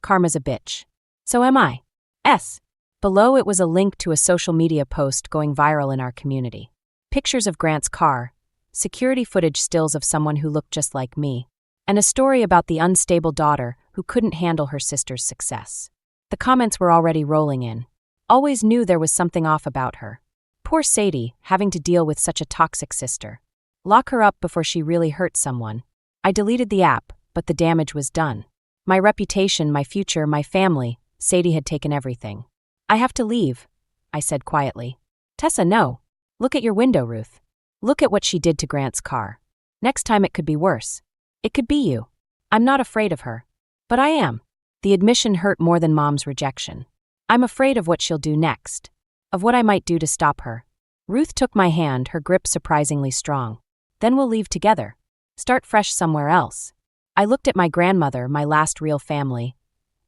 Karma's a bitch. So am I. S. Below it was a link to a social media post going viral in our community. Pictures of Grant's car, security footage stills of someone who looked just like me, and a story about the unstable daughter who couldn't handle her sister's success. The comments were already rolling in. Always knew there was something off about her. Poor Sadie, having to deal with such a toxic sister. Lock her up before she really hurt someone. I deleted the app, but the damage was done. My reputation, my future, my family, Sadie had taken everything. I have to leave, I said quietly. Tessa, no. Look at your window, Ruth. Look at what she did to Grant's car. Next time it could be worse. It could be you. I'm not afraid of her. But I am. The admission hurt more than Mom's rejection. I'm afraid of what she'll do next. Of what I might do to stop her. Ruth took my hand, her grip surprisingly strong. Then we'll leave together. Start fresh somewhere else. I looked at my grandmother, my last real family,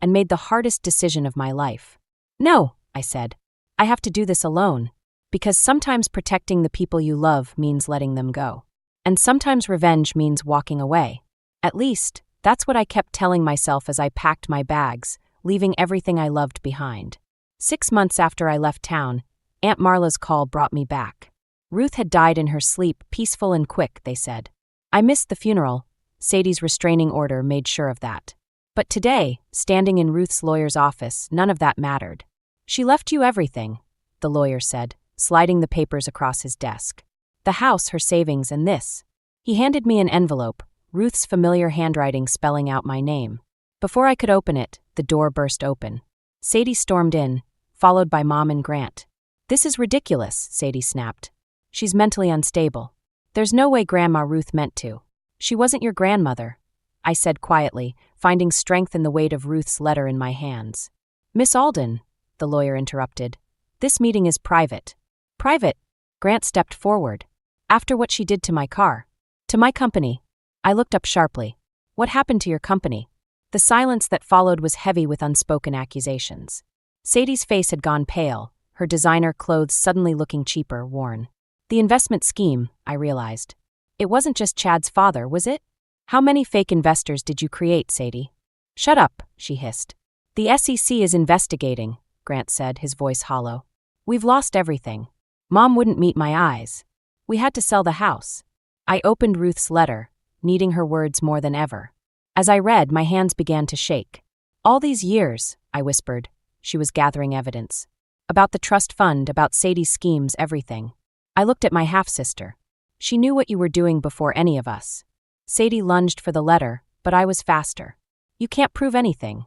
and made the hardest decision of my life. No, I said. I have to do this alone. Because sometimes protecting the people you love means letting them go. And sometimes revenge means walking away. At least, that's what I kept telling myself as I packed my bags, leaving everything I loved behind. 6 months after I left town, Aunt Marla's call brought me back. Ruth had died in her sleep, peaceful and quick, they said. I missed the funeral. Sadie's restraining order made sure of that. But today, standing in Ruth's lawyer's office, none of that mattered. She left you everything, the lawyer said, sliding the papers across his desk. The house, her savings, and this. He handed me an envelope, Ruth's familiar handwriting spelling out my name. Before I could open it, the door burst open. Sadie stormed in, followed by Mom and Grant. This is ridiculous, Sadie snapped. She's mentally unstable. There's no way Grandma Ruth meant to. She wasn't your grandmother, I said quietly, finding strength in the weight of Ruth's letter in my hands. Miss Alden, the lawyer interrupted. This meeting is private. Private? Grant stepped forward. After what she did to my car. To my company. I looked up sharply. What happened to your company? The silence that followed was heavy with unspoken accusations. Sadie's face had gone pale, her designer clothes suddenly looking cheaper, worn. The investment scheme, I realized. It wasn't just Chad's father, was it? How many fake investors did you create, Sadie? Shut up, she hissed. The SEC is investigating, Grant said, his voice hollow. We've lost everything. Mom wouldn't meet my eyes. We had to sell the house. I opened Ruth's letter, needing her words more than ever. As I read, my hands began to shake. All these years, I whispered. She was gathering evidence. About the trust fund, about Sadie's schemes, everything. I looked at my half-sister. She knew what you were doing before any of us. Sadie lunged for the letter, but I was faster. You can't prove anything.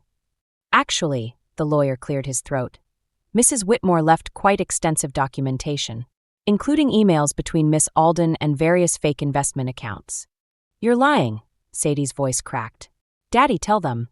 Actually, the lawyer cleared his throat. Mrs. Whitmore left quite extensive documentation, including emails between Miss Alden and various fake investment accounts. You're lying, Sadie's voice cracked. Daddy, tell them.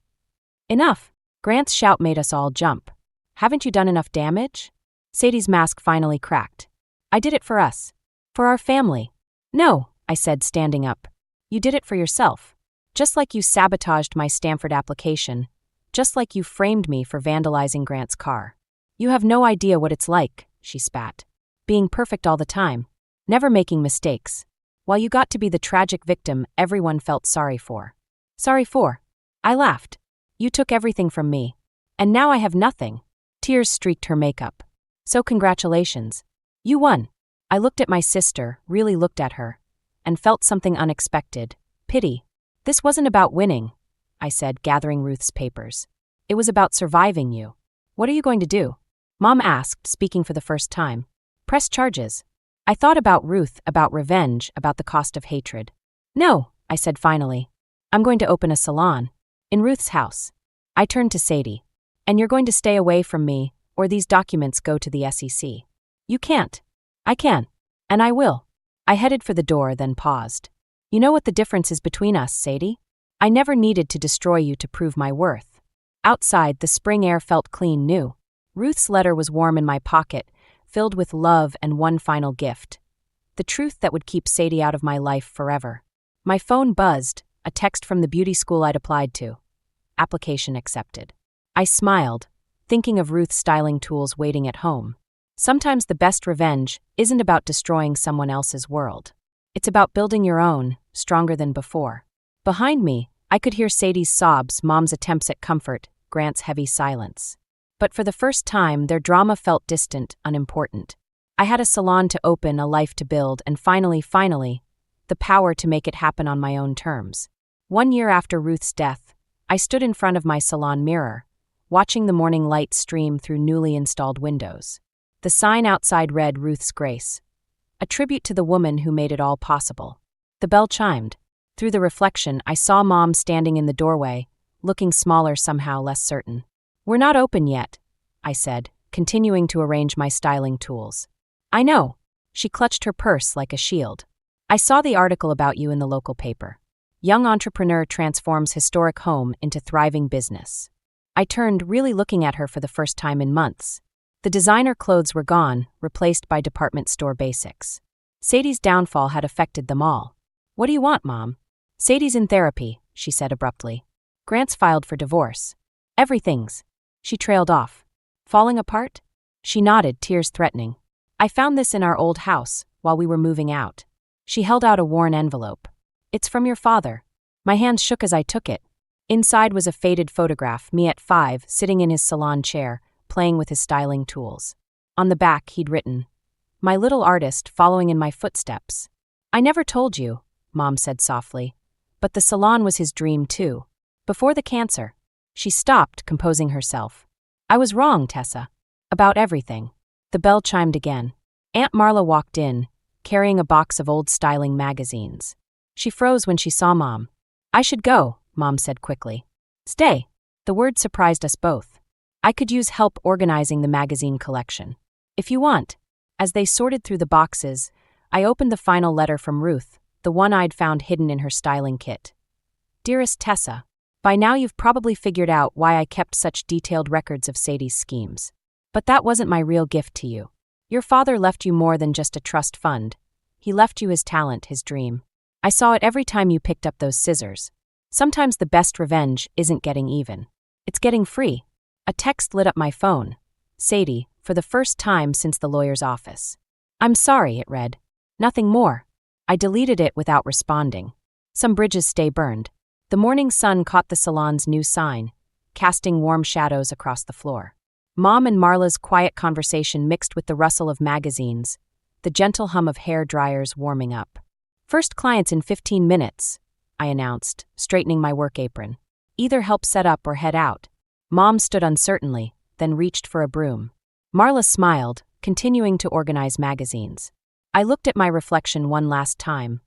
Enough. Grant's shout made us all jump. Haven't you done enough damage? Sadie's mask finally cracked. I did it for us. For our family. No, I said, standing up. You did it for yourself. Just like you sabotaged my Stanford application. Just like you framed me for vandalizing Grant's car. You have no idea what it's like, she spat. Being perfect all the time. Never making mistakes. While you got to be the tragic victim everyone felt sorry for. Sorry for? I laughed. You took everything from me. And now I have nothing. Tears streaked her makeup. So congratulations. You won. I looked at my sister, really looked at her, and felt something unexpected. Pity. This wasn't about winning, I said, gathering Ruth's papers. It was about surviving you. What are you going to do? Mom asked, speaking for the first time. Press charges. I thought about Ruth, about revenge, about the cost of hatred. No, I said finally. I'm going to open a salon. In Ruth's house. I turned to Sadie. And you're going to stay away from me, or these documents go to the SEC. You can't. I can. And I will. I headed for the door, then paused. You know what the difference is between us, Sadie? I never needed to destroy you to prove my worth. Outside, the spring air felt clean new. Ruth's letter was warm in my pocket, filled with love and one final gift. The truth that would keep Sadie out of my life forever. My phone buzzed, a text from the beauty school I'd applied to. Application accepted. I smiled, thinking of Ruth's styling tools waiting at home. Sometimes the best revenge isn't about destroying someone else's world. It's about building your own, stronger than before. Behind me, I could hear Sadie's sobs, Mom's attempts at comfort, Grant's heavy silence. But for the first time, their drama felt distant, unimportant. I had a salon to open, a life to build, and finally, the power to make it happen on my own terms. 1 year after Ruth's death, I stood in front of my salon mirror, watching the morning light stream through newly installed windows. The sign outside read Ruth's Grace, a tribute to the woman who made it all possible. The bell chimed. Through the reflection, I saw Mom standing in the doorway, looking smaller, somehow less certain. We're not open yet, I said, continuing to arrange my styling tools. I know. She clutched her purse like a shield. I saw the article about you in the local paper. Young entrepreneur transforms historic home into thriving business. I turned, really looking at her for the first time in months. The designer clothes were gone, replaced by department store basics. Sadie's downfall had affected them all. "What do you want, Mom?" "Sadie's in therapy," she said abruptly. "Grant's filed for divorce. Everything's." She trailed off. "Falling apart?" She nodded, tears threatening. "I found this in our old house, while we were moving out." She held out a worn envelope. "It's from your father." My hands shook as I took it. Inside was a faded photograph, me at 5, sitting in his salon chair, playing with his styling tools. On the back, he'd written, "My little artist following in my footsteps." "I never told you," Mom said softly. "But the salon was his dream too. Before the cancer." She stopped, composing herself. "I was wrong, Tessa. About everything." The bell chimed again. Aunt Marla walked in, carrying a box of old styling magazines. She froze when she saw Mom. "I should go," Mom said quickly. "Stay." The word surprised us both. "I could use help organizing the magazine collection." "If you want." As they sorted through the boxes, I opened the final letter from Ruth, the one I'd found hidden in her styling kit. "Dearest Tessa, by now you've probably figured out why I kept such detailed records of Sadie's schemes. But that wasn't my real gift to you. Your father left you more than just a trust fund. He left you his talent, his dream. I saw it every time you picked up those scissors. Sometimes the best revenge isn't getting even. It's getting free." A text lit up my phone. "Sadie, for the first time since the lawyer's office." "I'm sorry," it read. "Nothing more." I deleted it without responding. Some bridges stay burned. The morning sun caught the salon's new sign, casting warm shadows across the floor. Mom and Marla's quiet conversation mixed with the rustle of magazines, the gentle hum of hair dryers warming up. "First clients in 15 minutes, I announced, straightening my work apron. "Either help set up or head out." Mom stood uncertainly, then reached for a broom. Marla smiled, continuing to organize magazines. I looked at my reflection one last time.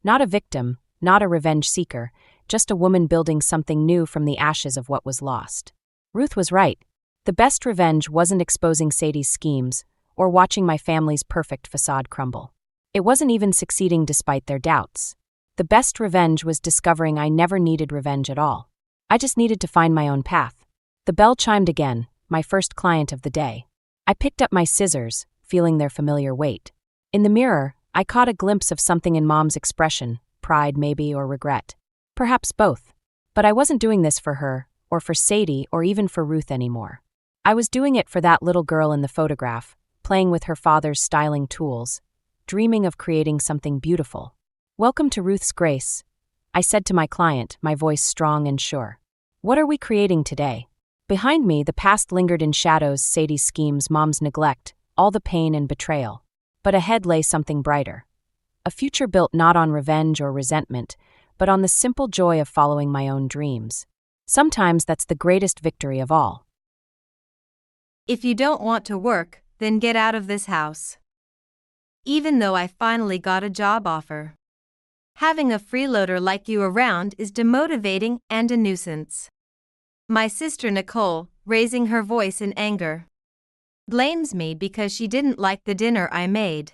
Not a victim, not a revenge seeker, just a woman building something new from the ashes of what was lost. Ruth was right. The best revenge wasn't exposing Sadie's schemes or watching my family's perfect facade crumble. It wasn't even succeeding despite their doubts. The best revenge was discovering I never needed revenge at all. I just needed to find my own path. The bell chimed again, my first client of the day. I picked up my scissors, feeling their familiar weight. In the mirror, I caught a glimpse of something in Mom's expression, pride maybe or regret. Perhaps both. But I wasn't doing this for her, or for Sadie, or even for Ruth anymore. I was doing it for that little girl in the photograph, playing with her father's styling tools, dreaming of creating something beautiful. "Welcome to Ruth's Grace," I said to my client, my voice strong and sure. "What are we creating today?" Behind me, the past lingered in shadows, Sadie's schemes, Mom's neglect, all the pain and betrayal. But ahead lay something brighter. A future built not on revenge or resentment, but on the simple joy of following my own dreams. Sometimes that's the greatest victory of all. If you don't want to work, then get out of this house. Even though I finally got a job offer. Having a freeloader like you around is demotivating and a nuisance. My sister Nicole, raising her voice in anger, blames me because she didn't like the dinner I made.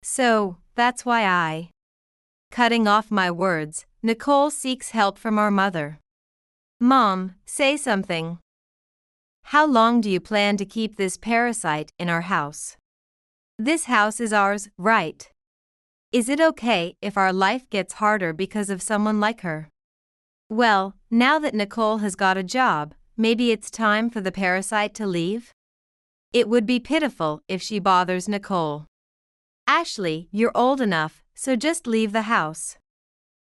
So, that's why I. Cutting off my words, Nicole seeks help from our mother. "Mom, say something. How long do you plan to keep this parasite in our house? This house is ours, right? Is it okay if our life gets harder because of someone like her?" Well, now that Nicole has got a job, maybe it's time for the parasite to leave? It would be pitiful if she bothers Nicole. "Ashley, you're old enough, so just leave the house."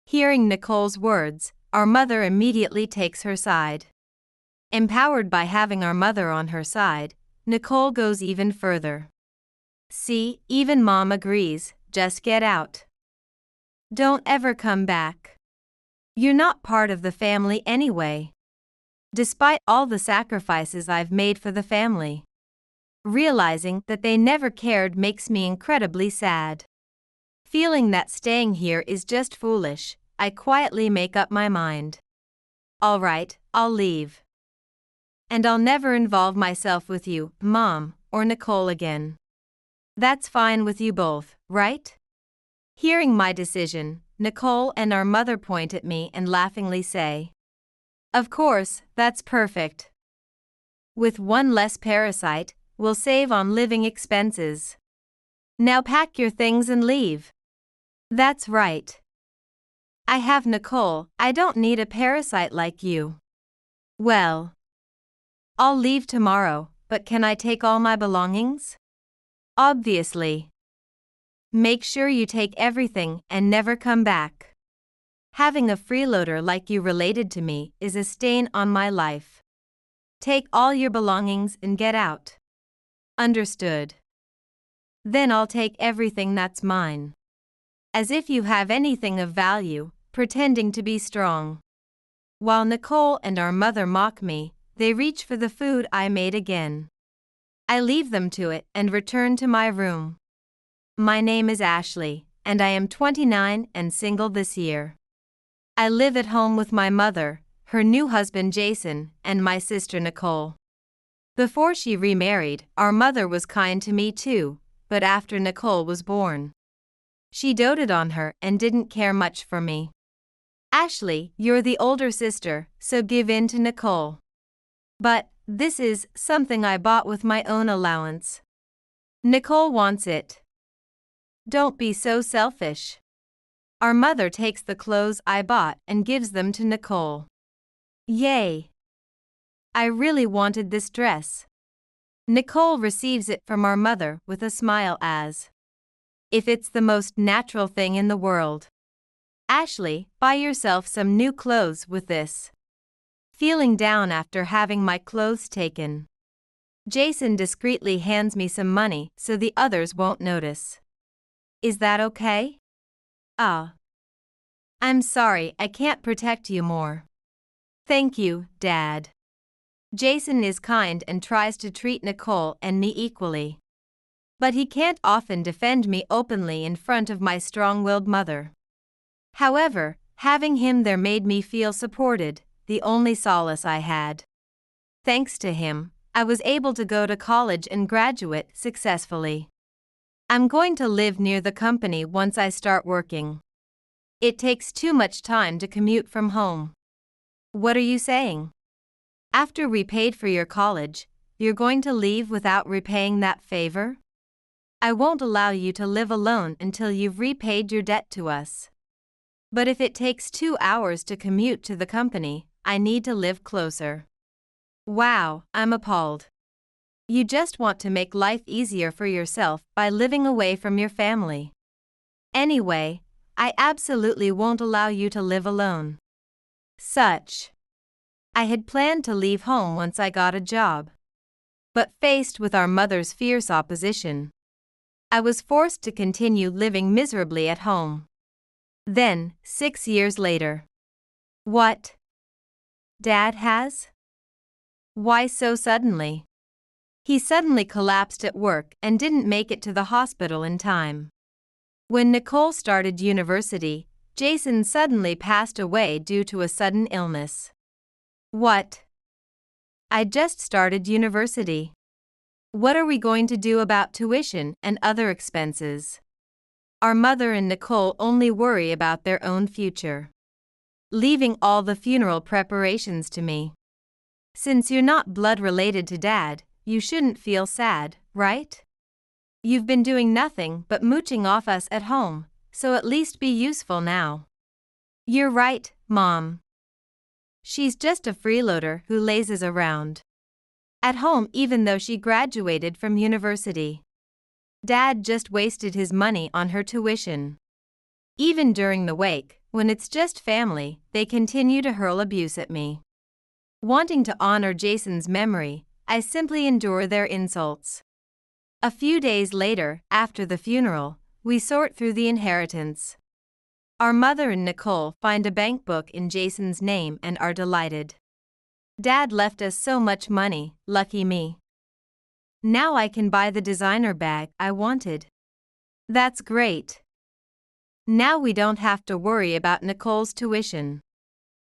Hearing Nicole's words, our mother immediately takes her side. Empowered by having our mother on her side, Nicole goes even further. "See, even Mom agrees, just get out. Don't ever come back. You're not part of the family anyway." Despite all the sacrifices I've made for the family, realizing that they never cared makes me incredibly sad. Feeling that staying here is just foolish, I quietly make up my mind. All right, I'll leave. And I'll never involve myself with you, Mom, or Nicole again. That's fine with you both, right? Hearing my decision, Nicole and our mother point at me and laughingly say, "Of course, that's perfect. With one less parasite, we'll save on living expenses. Now pack your things and leave." That's right. I have Nicole, I don't need a parasite like you. Well, I'll leave tomorrow, but can I take all my belongings? Obviously. Make sure you take everything and never come back. Having a freeloader like you related to me is a stain on my life. Take all your belongings and get out. Understood. Then I'll take everything that's mine. As if you have anything of value, pretending to be strong. While Nicole and our mother mock me, they reach for the food I made again. I leave them to it and return to my room. My name is Ashley, and I am 29 and single this year. I live at home with my mother, her new husband Jason, and my sister Nicole. Before she remarried, our mother was kind to me too, but after Nicole was born, she doted on her and didn't care much for me. Ashley, you're the older sister, so give in to Nicole. But this is something I bought with my own allowance. Nicole wants it. Don't be so selfish. Our mother takes the clothes I bought and gives them to Nicole. Yay! I really wanted this dress. Nicole receives it from our mother with a smile as if it's the most natural thing in the world. Ashley, buy yourself some new clothes with this. Feeling down after having my clothes taken, Jason discreetly hands me some money so the others won't notice. Is that okay? I'm sorry, I can't protect you more. Thank you, Dad. Jason is kind and tries to treat Nicole and me equally. But he can't often defend me openly in front of my strong-willed mother. However, having him there made me feel supported, the only solace I had. Thanks to him, I was able to go to college and graduate successfully. I'm going to live near the company once I start working. It takes too much time to commute from home. What are you saying? After we paid for your college, you're going to leave without repaying that favor? I won't allow you to live alone until you've repaid your debt to us. But if it takes 2 hours to commute to the company, I need to live closer. Wow, I'm appalled. You just want to make life easier for yourself by living away from your family. Anyway, I absolutely won't allow you to live alone. I had planned to leave home once I got a job. But faced with our mother's fierce opposition, I was forced to continue living miserably at home. Then, 6 years later. What? Dad has? Why so suddenly? He suddenly collapsed at work and didn't make it to the hospital in time. When Nicole started university, Jason suddenly passed away due to a sudden illness. What? I just started university. What are we going to do about tuition and other expenses? Our mother and Nicole only worry about their own future, leaving all the funeral preparations to me. Since you're not blood related to Dad, you shouldn't feel sad, right? You've been doing nothing but mooching off us at home, so at least be useful now. You're right, Mom. She's just a freeloader who lazes around at home even though she graduated from university. Dad just wasted his money on her tuition. Even during the wake, when it's just family, they continue to hurl abuse at me. Wanting to honor Jason's memory, I simply endure their insults. A few days later, after the funeral, we sort through the inheritance. Our mother and Nicole find a bank book in Jason's name and are delighted. Dad left us so much money, lucky me. Now I can buy the designer bag I wanted. That's great. Now we don't have to worry about Nicole's tuition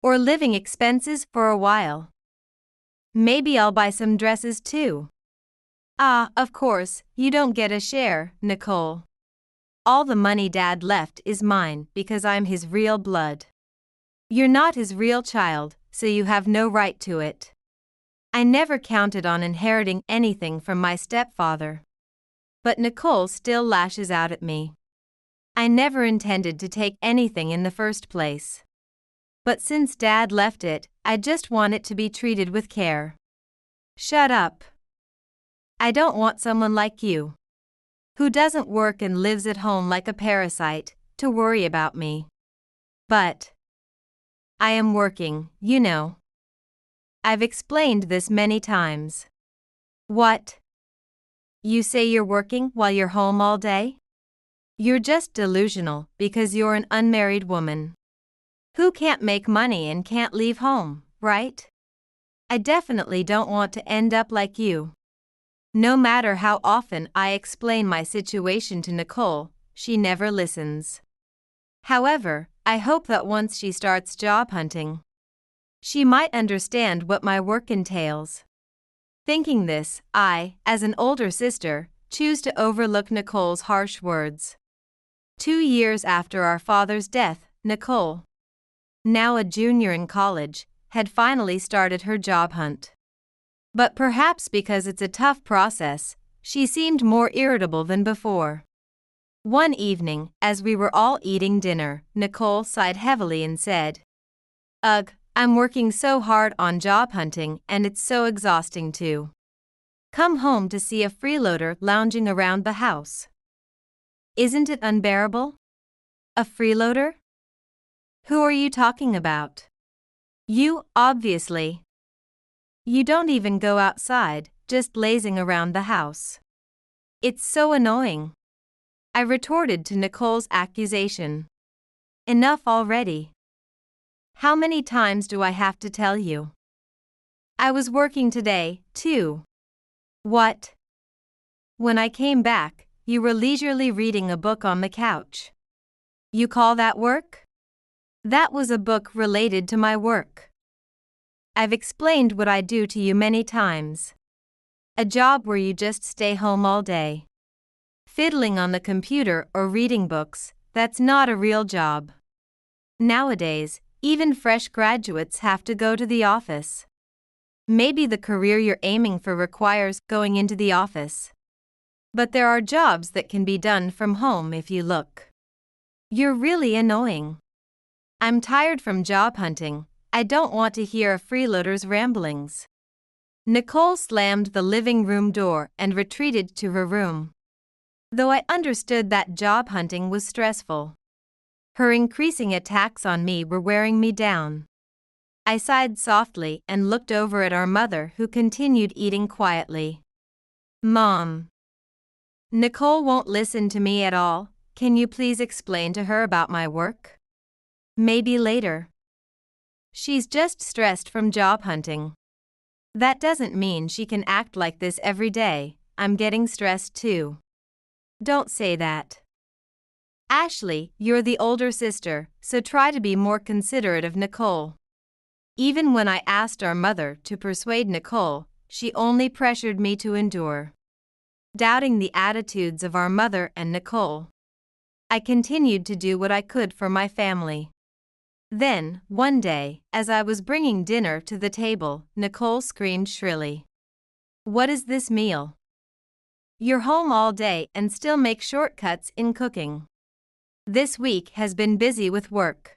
or living expenses for a while. Maybe I'll buy some dresses too. Of course, you don't get a share, Nicole. All the money Dad left is mine because I'm his real blood. You're not his real child, so you have no right to it. I never counted on inheriting anything from my stepfather. But Nicole still lashes out at me. I never intended to take anything in the first place. But since Dad left it, I just want it to be treated with care. Shut up. I don't want someone like you, who doesn't work and lives at home like a parasite, to worry about me. But I am working, you know. I've explained this many times. What? You say you're working while you're home all day? You're just delusional because you're an unmarried woman who can't make money and can't leave home, right? I definitely don't want to end up like you. No matter how often I explain my situation to Nicole, she never listens. However, I hope that once she starts job hunting, she might understand what my work entails. Thinking this, I, as an older sister, choose to overlook Nicole's harsh words. 2 years after our father's death, Nicole, now a junior in college, had finally started her job hunt. But perhaps because it's a tough process, she seemed more irritable than before. One evening, as we were all eating dinner, Nicole sighed heavily and said, "Ugh, I'm working so hard on job hunting and it's so exhausting too. Come home to see a freeloader lounging around the house. Isn't it unbearable? A freeloader? Who are you talking about? You, obviously. You don't even go outside, just lazing around the house. It's so annoying," I retorted to Nicole's accusation. "Enough already. How many times do I have to tell you? I was working today, too." "What? When I came back, you were leisurely reading a book on the couch. You call that work?" "That was a book related to my work. I've explained what I do to you many times. A job where you just stay home all day, fiddling on the computer or reading books, that's not a real job. Nowadays, even fresh graduates have to go to the office. Maybe the career you're aiming for requires going into the office. But there are jobs that can be done from home if you look. You're really annoying. I'm tired from job hunting. I don't want to hear a freeloader's ramblings." Nicole slammed the living room door and retreated to her room. Though I understood that job hunting was stressful, her increasing attacks on me were wearing me down. I sighed softly and looked over at our mother, who continued eating quietly. "Mom, Nicole won't listen to me at all. Can you please explain to her about my work? Maybe later. She's just stressed from job hunting. That doesn't mean she can act like this every day. I'm getting stressed too." "Don't say that. Ashley, you're the older sister, so try to be more considerate of Nicole." Even when I asked our mother to persuade Nicole, she only pressured me to endure. Doubting the attitudes of our mother and Nicole, I continued to do what I could for my family. Then, one day, as I was bringing dinner to the table, Nicole screamed shrilly, "What is this meal? You're home all day and still make shortcuts in cooking. This week has been busy with work.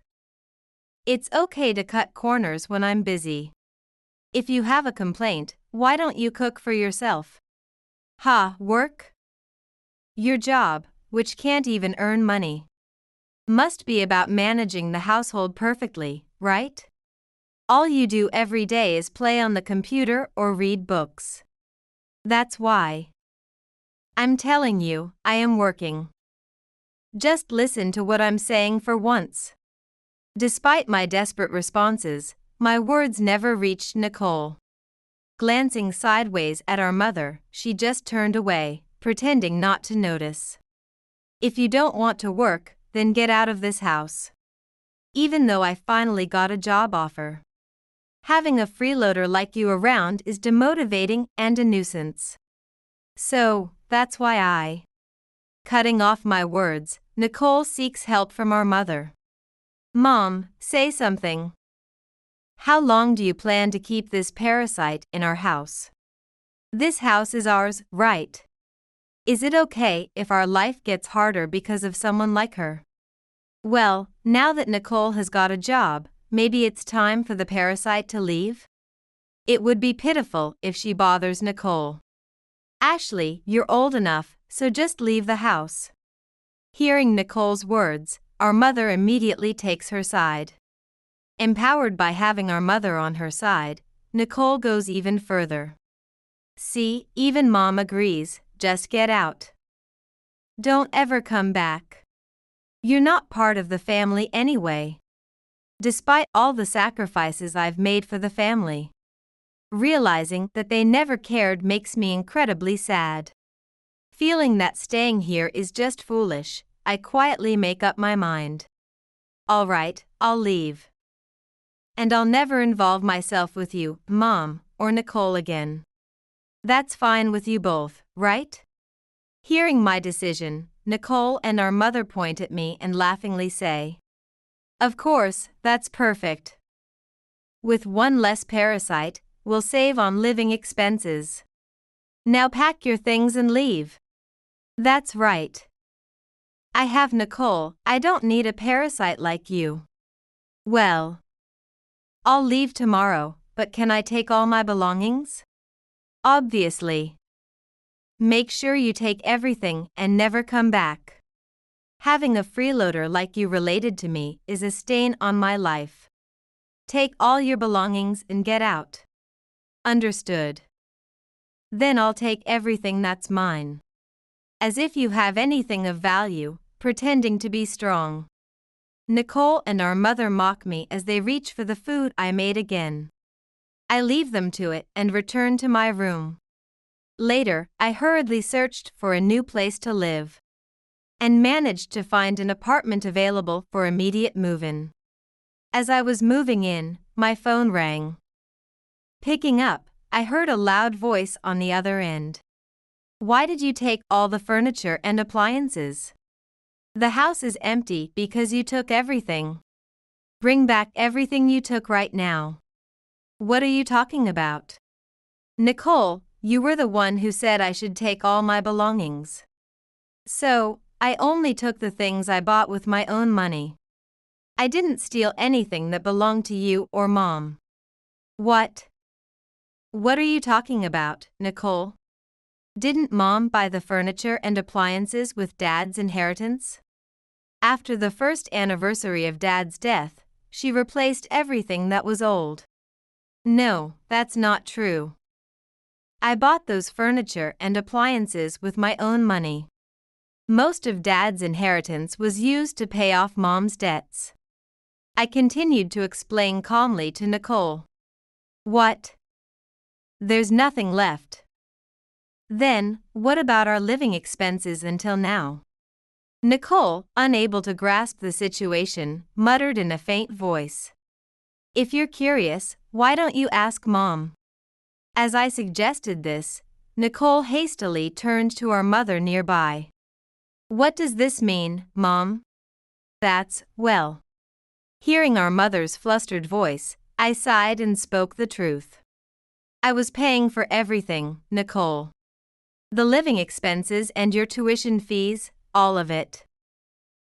It's okay to cut corners when I'm busy. If you have a complaint, why don't you cook for yourself? Ha, work? Your job, which can't even earn money, must be about managing the household perfectly, right? All you do every day is play on the computer or read books. That's why. I'm telling you, I am working. Just listen to what I'm saying for once." Despite my desperate responses, my words never reached Nicole. Glancing sideways at our mother, she just turned away, pretending not to notice. "If you don't want to work, then get out of this house." Even though I finally got a job offer, having a freeloader like you around is demotivating and a nuisance. So, that's why I Cutting off my words, Nicole seeks help from our mother. Mom, say something. How long do you plan to keep this parasite in our house? This house is ours, right? Is it okay if our life gets harder because of someone like her? Well, now that Nicole has got a job, maybe it's time for the parasite to leave? It would be pitiful if she bothers Nicole. Ashley, you're old enough, so just leave the house. Hearing Nicole's words, our mother immediately takes her side. Empowered by having our mother on her side, Nicole goes even further. See, even Mom agrees, just get out. Don't ever come back. You're not part of the family anyway. Despite all the sacrifices I've made for the family. Realizing that they never cared makes me incredibly sad. Feeling that staying here is just foolish, I quietly make up my mind. All right, I'll leave. And I'll never involve myself with you, Mom, or Nicole again. That's fine with you both, right? Hearing my decision, Nicole and our mother point at me and laughingly say, "Of course, that's perfect. With one less parasite, we'll save on living expenses. Now pack your things and leave." That's right. I have Nicole, I don't need a parasite like you. Well, I'll leave tomorrow, but can I take all my belongings? Obviously. Make sure you take everything and never come back. Having a freeloader like you related to me is a stain on my life. Take all your belongings and get out. Understood. Then I'll take everything that's mine. As if you have anything of value, pretending to be strong. Nicole and our mother mock me as they reach for the food I made again. I leave them to it and return to my room. Later, I hurriedly searched for a new place to live. And managed to find an apartment available for immediate move-in. As I was moving in, my phone rang. Picking up, I heard a loud voice on the other end. Why did you take all the furniture and appliances? The house is empty because you took everything. Bring back everything you took right now. What are you talking about? Nicole, you were the one who said I should take all my belongings. So, I only took the things I bought with my own money. I didn't steal anything that belonged to you or Mom. What? What are you talking about, Nicole? Didn't Mom buy the furniture and appliances with Dad's inheritance? After the first anniversary of Dad's death, she replaced everything that was old. No, that's not true. I bought those furniture and appliances with my own money. Most of Dad's inheritance was used to pay off Mom's debts. I continued to explain calmly to Nicole. What? There's nothing left. Then, what about our living expenses until now? Nicole, unable to grasp the situation, muttered in a faint voice. If you're curious, why don't you ask Mom? As I suggested this, Nicole hastily turned to our mother nearby. What does this mean, Mom? That's, well. Hearing our mother's flustered voice, I sighed and spoke the truth. I was paying for everything, Nicole. The living expenses and your tuition fees, all of it.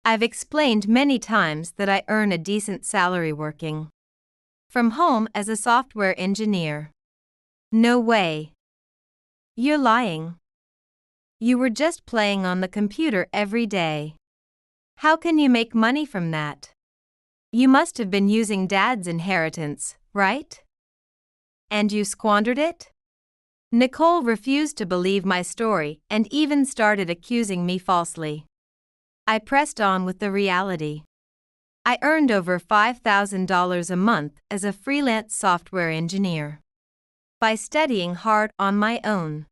I've explained many times that I earn a decent salary working from home as a software engineer. No way. You're lying. You were just playing on the computer every day. How can you make money from that? You must have been using Dad's inheritance, right? And you squandered it? Nicole refused to believe my story and even started accusing me falsely. I pressed on with the reality. I earned over $5,000 a month as a freelance software engineer. By studying hard on my own.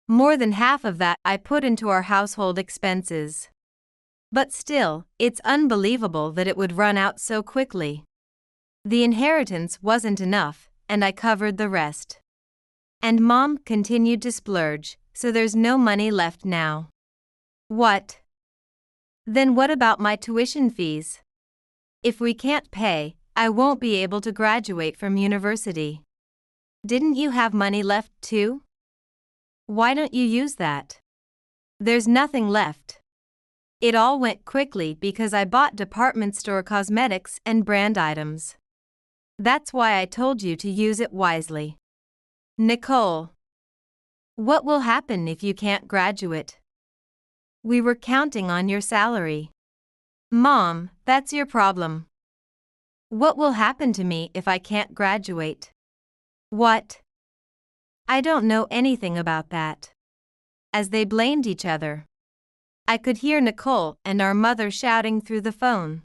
More than half of that I put into our household expenses. But still, it's unbelievable that it would run out so quickly. The inheritance wasn't enough, and I covered the rest. And Mom continued to splurge, so there's no money left now. What? Then what about my tuition fees? If we can't pay, I won't be able to graduate from university. Didn't you have money left too? Why don't you use that? There's nothing left. It all went quickly because I bought department store cosmetics and brand items. That's why I told you to use it wisely. Nicole. What will happen if you can't graduate? We were counting on your salary. Mom, that's your problem. What will happen to me if I can't graduate? What? I don't know anything about that. As they blamed each other, I could hear Nicole and our mother shouting through the phone.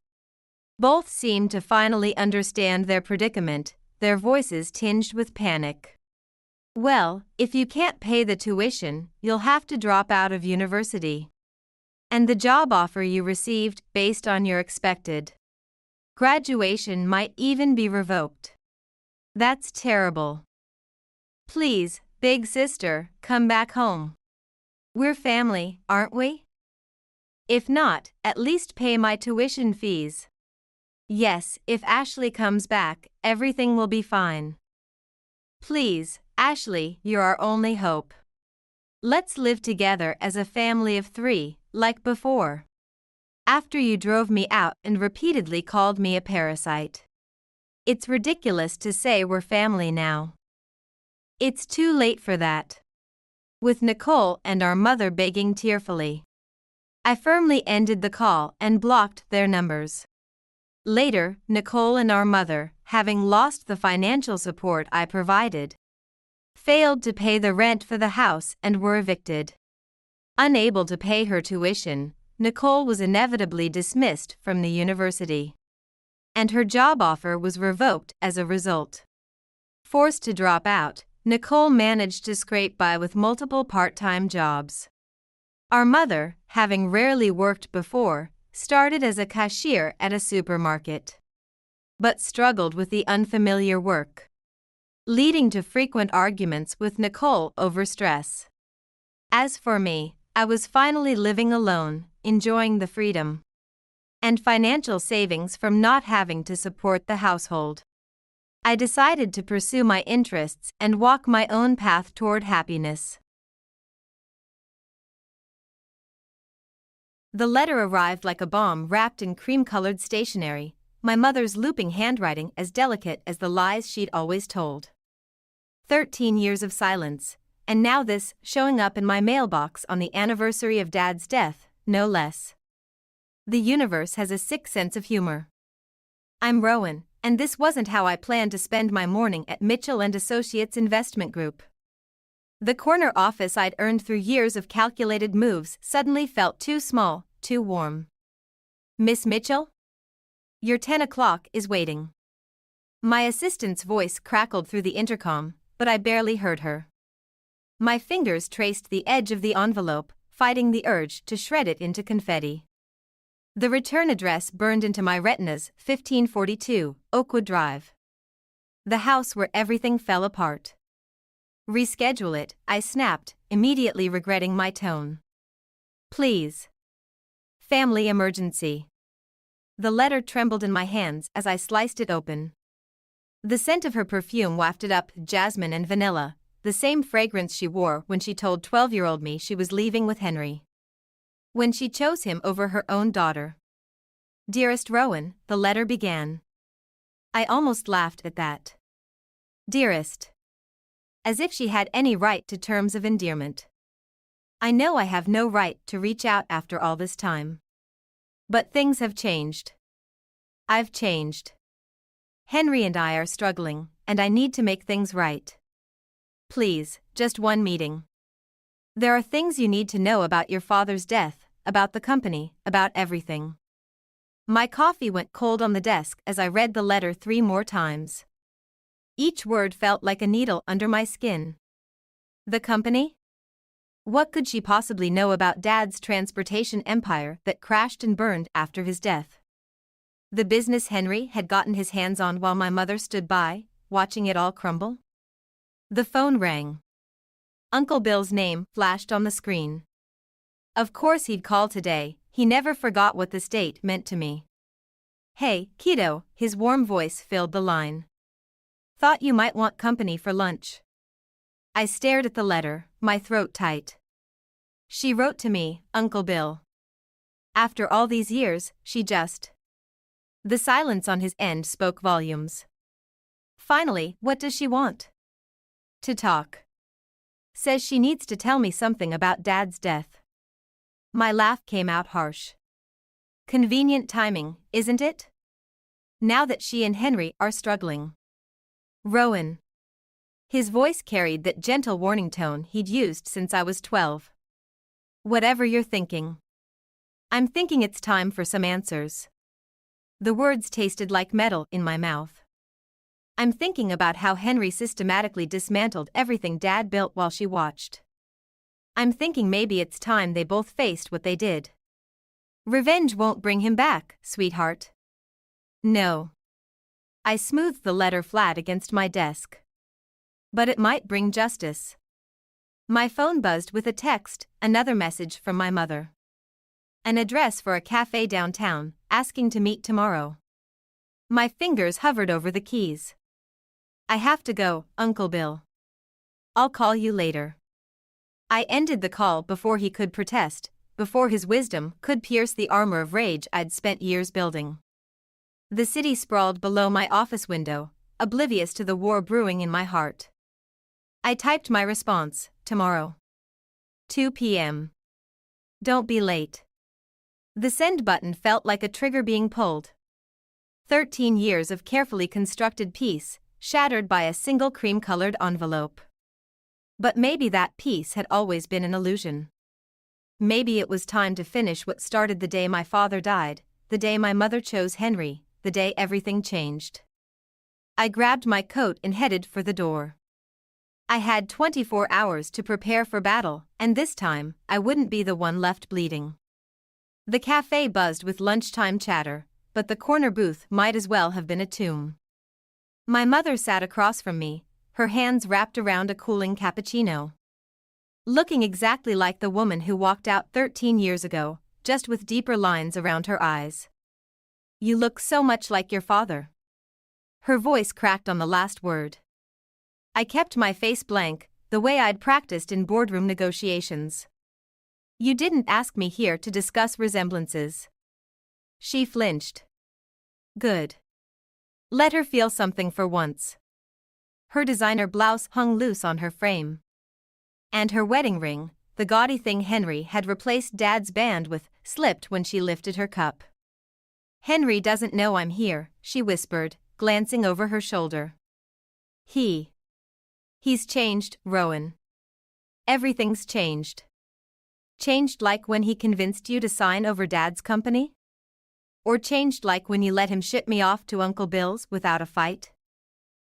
Both seemed to finally understand their predicament, their voices tinged with panic. Well, if you can't pay the tuition, you'll have to drop out of university. And the job offer you received based on your expected graduation might even be revoked. That's terrible. Please, big sister, come back home. We're family, aren't we? If not, at least pay my tuition fees. Yes, if Ashley comes back, everything will be fine. Please, Ashley, you're our only hope. Let's live together as a family of 3, like before. After you drove me out and repeatedly called me a parasite. It's ridiculous to say we're family now. It's too late for that. With Nicole and our mother begging tearfully, I firmly ended the call and blocked their numbers. Later, Nicole and our mother, having lost the financial support I provided, failed to pay the rent for the house and were evicted. Unable to pay her tuition, Nicole was inevitably dismissed from the university. And her job offer was revoked as a result. Forced to drop out, Nicole managed to scrape by with multiple part-time jobs. Our mother, having rarely worked before, started as a cashier at a supermarket, but struggled with the unfamiliar work, leading to frequent arguments with Nicole over stress. As for me, I was finally living alone, enjoying the freedom and financial savings from not having to support the household. I decided to pursue my interests and walk my own path toward happiness. The letter arrived like a bomb wrapped in cream-colored stationery, my mother's looping handwriting as delicate as the lies she'd always told. 13 years of silence, and now this showing up in my mailbox on the anniversary of Dad's death, no less. The universe has a sick sense of humor. I'm Rowan, and this wasn't how I planned to spend my morning at Mitchell & Associates Investment Group. The corner office I'd earned through years of calculated moves suddenly felt too small, too warm. Miss Mitchell? Your 10 o'clock is waiting. My assistant's voice crackled through the intercom, but I barely heard her. My fingers traced the edge of the envelope, fighting the urge to shred it into confetti. The return address burned into my retinas, 1542, Oakwood Drive. The house where everything fell apart. Reschedule it, I snapped, immediately regretting my tone. Please. Family emergency. The letter trembled in my hands as I sliced it open. The scent of her perfume wafted up, jasmine and vanilla, the same fragrance she wore when she told 12-year-old me she was leaving with Henry. When she chose him over her own daughter. Dearest Rowan, the letter began. I almost laughed at that. Dearest. As if she had any right to terms of endearment. I know I have no right to reach out after all this time. But things have changed. I've changed. Henry and I are struggling, and I need to make things right. Please, just one meeting. There are things you need to know about your father's death, about the company, about everything. My coffee went cold on the desk as I read the letter 3 more times. Each word felt like a needle under my skin. The company? What could she possibly know about Dad's transportation empire that crashed and burned after his death? The business Henry had gotten his hands on while my mother stood by, watching it all crumble? The phone rang. Uncle Bill's name flashed on the screen. Of course he'd call today, he never forgot what this date meant to me. Hey, kiddo, his warm voice filled the line. Thought you might want company for lunch. I stared at the letter, my throat tight. She wrote to me, Uncle Bill. After all these years, she just. The silence on his end spoke volumes. Finally, what does she want? To talk. Says she needs to tell me something about Dad's death. My laugh came out harsh. Convenient timing, isn't it? Now that she and Henry are struggling. Rowan. His voice carried that gentle warning tone he'd used since I was 12. Whatever you're thinking. I'm thinking it's time for some answers. The words tasted like metal in my mouth. I'm thinking about how Henry systematically dismantled everything Dad built while she watched. I'm thinking maybe it's time they both faced what they did. Revenge won't bring him back, sweetheart. No. I smoothed the letter flat against my desk. But it might bring justice. My phone buzzed with a text, another message from my mother. An address for a cafe downtown, asking to meet tomorrow. My fingers hovered over the keys. I have to go, Uncle Bill. I'll call you later. I ended the call before he could protest, before his wisdom could pierce the armor of rage I'd spent years building. The city sprawled below my office window, oblivious to the war brewing in my heart. I typed my response, tomorrow. 2 p.m. Don't be late. The send button felt like a trigger being pulled. 13 years of carefully constructed peace, shattered by a single cream-colored envelope. But maybe that peace had always been an illusion. Maybe it was time to finish what started the day my father died, the day my mother chose Henry, the day everything changed. I grabbed my coat and headed for the door. I had 24 hours to prepare for battle, and this time, I wouldn't be the one left bleeding. The cafe buzzed with lunchtime chatter, but the corner booth might as well have been a tomb. My mother sat across from me, her hands wrapped around a cooling cappuccino. Looking exactly like the woman who walked out 13 years ago, just with deeper lines around her eyes. You look so much like your father. Her voice cracked on the last word. I kept my face blank, the way I'd practiced in boardroom negotiations. You didn't ask me here to discuss resemblances. She flinched. Good. Let her feel something for once. Her designer blouse hung loose on her frame. And her wedding ring, the gaudy thing Henry had replaced Dad's band with, slipped when she lifted her cup. Henry doesn't know I'm here, she whispered, glancing over her shoulder. He's changed, Rowan. Everything's changed. Changed like when he convinced you to sign over Dad's company? Or changed like when you let him ship me off to Uncle Bill's without a fight?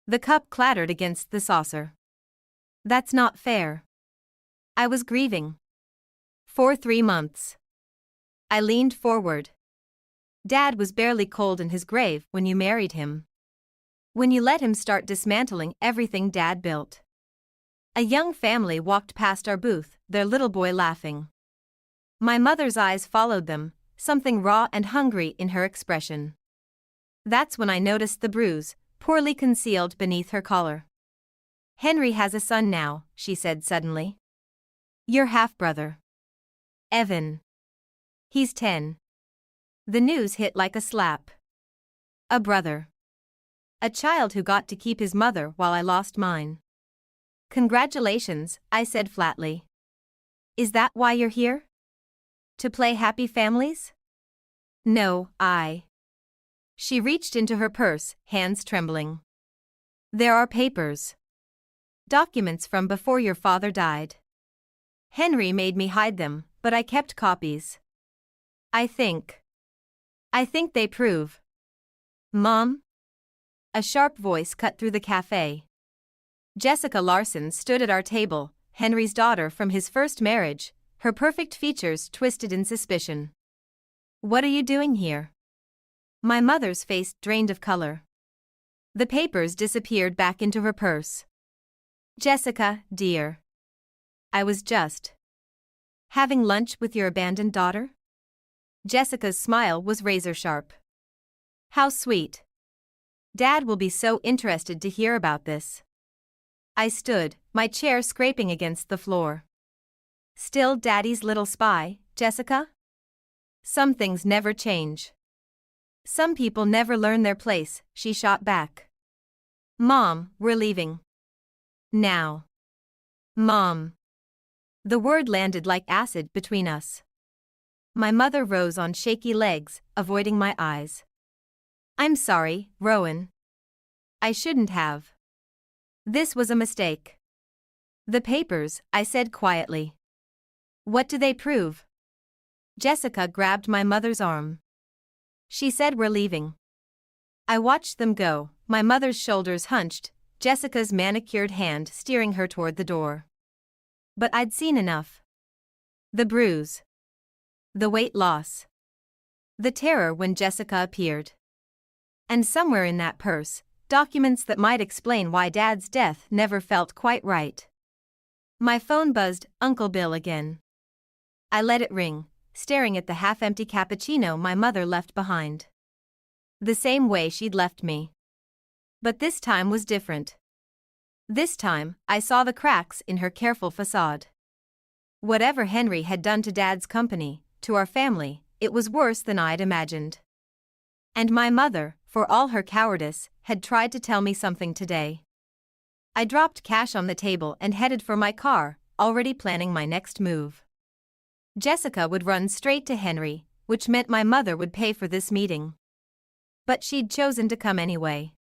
The cup clattered against the saucer. That's not fair. I was grieving. For 3 months. I leaned forward. Dad was barely cold in his grave when you married him. When you let him start dismantling everything Dad built. A young family walked past our booth, their little boy laughing. My mother's eyes followed them, something raw and hungry in her expression. That's when I noticed the bruise, poorly concealed beneath her collar. Henry has a son now, she said suddenly. Your half-brother. Evan. He's 10. The news hit like a slap. A brother. A child who got to keep his mother while I lost mine. Congratulations, I said flatly. Is that why you're here? To play happy families? No, She reached into her purse, hands trembling. There are papers. Documents from before your father died. Henry made me hide them, but I kept copies. I think they prove. Mom? A sharp voice cut through the cafe. Jessica Larson stood at our table, Henry's daughter from his first marriage, her perfect features twisted in suspicion. What are you doing here? My mother's face drained of color. The papers disappeared back into her purse. Jessica, dear. I was just Having lunch with your abandoned daughter? Jessica's smile was razor sharp. How sweet. Dad will be so interested to hear about this. I stood, my chair scraping against the floor. Still Daddy's little spy, Jessica? Some things never change. Some people never learn their place, she shot back. Mom, we're leaving. Now. Mom. The word landed like acid between us. My mother rose on shaky legs, avoiding my eyes. I'm sorry, Rowan. I shouldn't have. This was a mistake. The papers, I said quietly. What do they prove? Jessica grabbed my mother's arm. She said we're leaving. I watched them go, my mother's shoulders hunched, Jessica's manicured hand steering her toward the door. But I'd seen enough. The bruise. The weight loss. The terror when Jessica appeared. And somewhere in that purse, documents that might explain why Dad's death never felt quite right. My phone buzzed, Uncle Bill again. I let it ring, staring at the half-empty cappuccino my mother left behind. The same way she'd left me. But this time was different. This time, I saw the cracks in her careful facade. Whatever Henry had done to Dad's company, to our family, it was worse than I'd imagined. And my mother, for all her cowardice, had tried to tell me something today. I dropped cash on the table and headed for my car, already planning my next move. Jessica would run straight to Henry, which meant my mother would pay for this meeting. But she'd chosen to come anyway.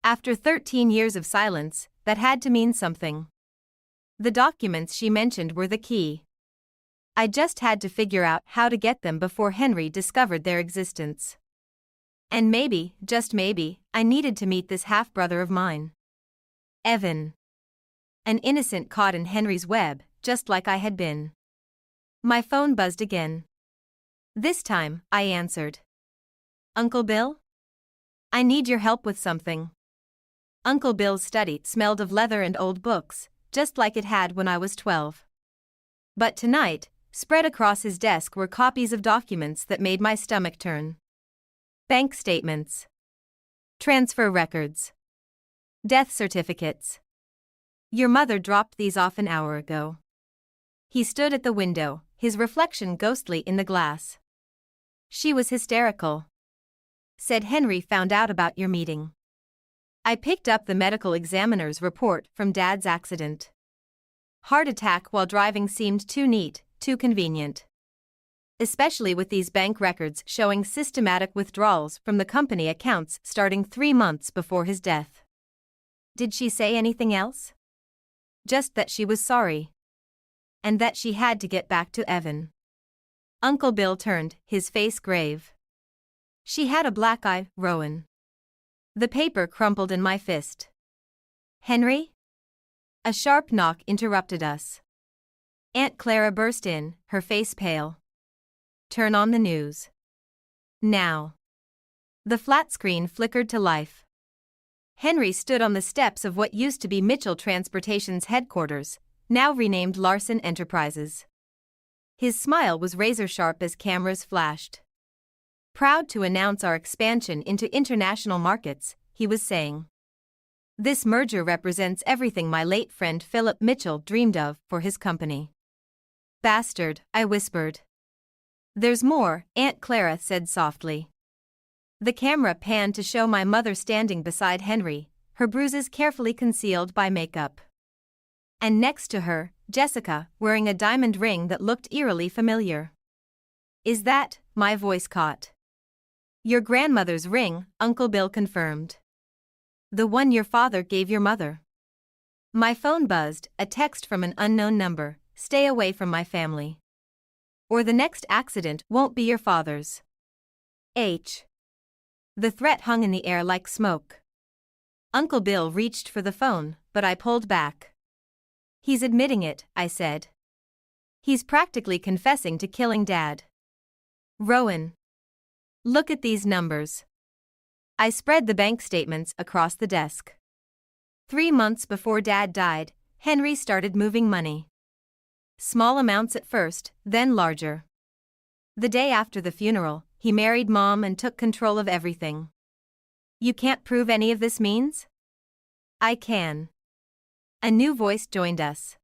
After 13 years of silence, that had to mean something. The documents she mentioned were the key. I just had to figure out how to get them before Henry discovered their existence. And maybe, just maybe, I needed to meet this half-brother of mine. Evan. An innocent caught in Henry's web, just like I had been. My phone buzzed again. This time, I answered. Uncle Bill? I need your help with something. Uncle Bill's study smelled of leather and old books, just like it had when I was 12. But tonight, spread across his desk were copies of documents that made my stomach turn. Bank statements. Transfer records. Death certificates. Your mother dropped these off an hour ago. He stood at the window, his reflection ghostly in the glass. She was hysterical. Said Henry found out about your meeting. I picked up the medical examiner's report from Dad's accident. Heart attack while driving seemed too neat, too convenient. Especially with these bank records showing systematic withdrawals from the company accounts starting 3 months before his death. Did she say anything else? Just that she was sorry. And that she had to get back to Evan. Uncle Bill turned, his face grave. She had a black eye, Rowan. The paper crumpled in my fist. Henry? A sharp knock interrupted us. Aunt Clara burst in, her face pale. Turn on the news. Now. The flat screen flickered to life. Henry stood on the steps of what used to be Mitchell Transportation's headquarters, now renamed Larson Enterprises. His smile was razor-sharp as cameras flashed. Proud to announce our expansion into international markets, he was saying. This merger represents everything my late friend Philip Mitchell dreamed of for his company. Bastard, I whispered. There's more, Aunt Clara said softly. The camera panned to show my mother standing beside Henry, her bruises carefully concealed by makeup. And next to her, Jessica, wearing a diamond ring that looked eerily familiar. Is that, my voice caught. Your grandmother's ring, Uncle Bill confirmed. The one your father gave your mother. My phone buzzed, a text from an unknown number, stay away from my family. Or the next accident won't be your father's. H. The threat hung in the air like smoke. Uncle Bill reached for the phone, but I pulled back. He's admitting it, I said. He's practically confessing to killing Dad. Rowan. Look at these numbers. I spread the bank statements across the desk. 3 months before Dad died, Henry started moving money. small amounts at first, then larger. The day after the funeral, he married Mom and took control of everything. You can't prove any of this means? I can. A new voice joined us.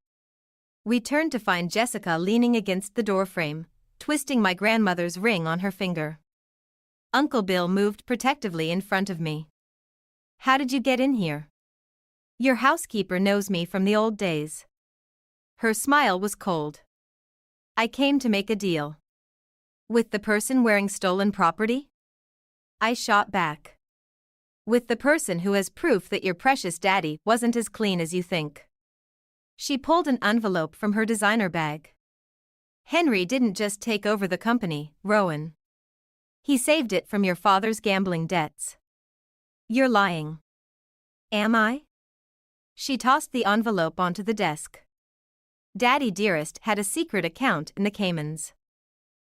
We turned to find Jessica leaning against the doorframe, twisting my grandmother's ring on her finger. Uncle Bill moved protectively in front of me. How did you get in here? Your housekeeper knows me from the old days. Her smile was cold. I came to make a deal. With the person wearing stolen property? I shot back. With the person who has proof that your precious daddy wasn't as clean as you think. She pulled an envelope from her designer bag. Henry didn't just take over the company, Rowan. He saved it from your father's gambling debts. You're lying. Am I? She tossed the envelope onto the desk. Daddy Dearest had a secret account in the Caymans.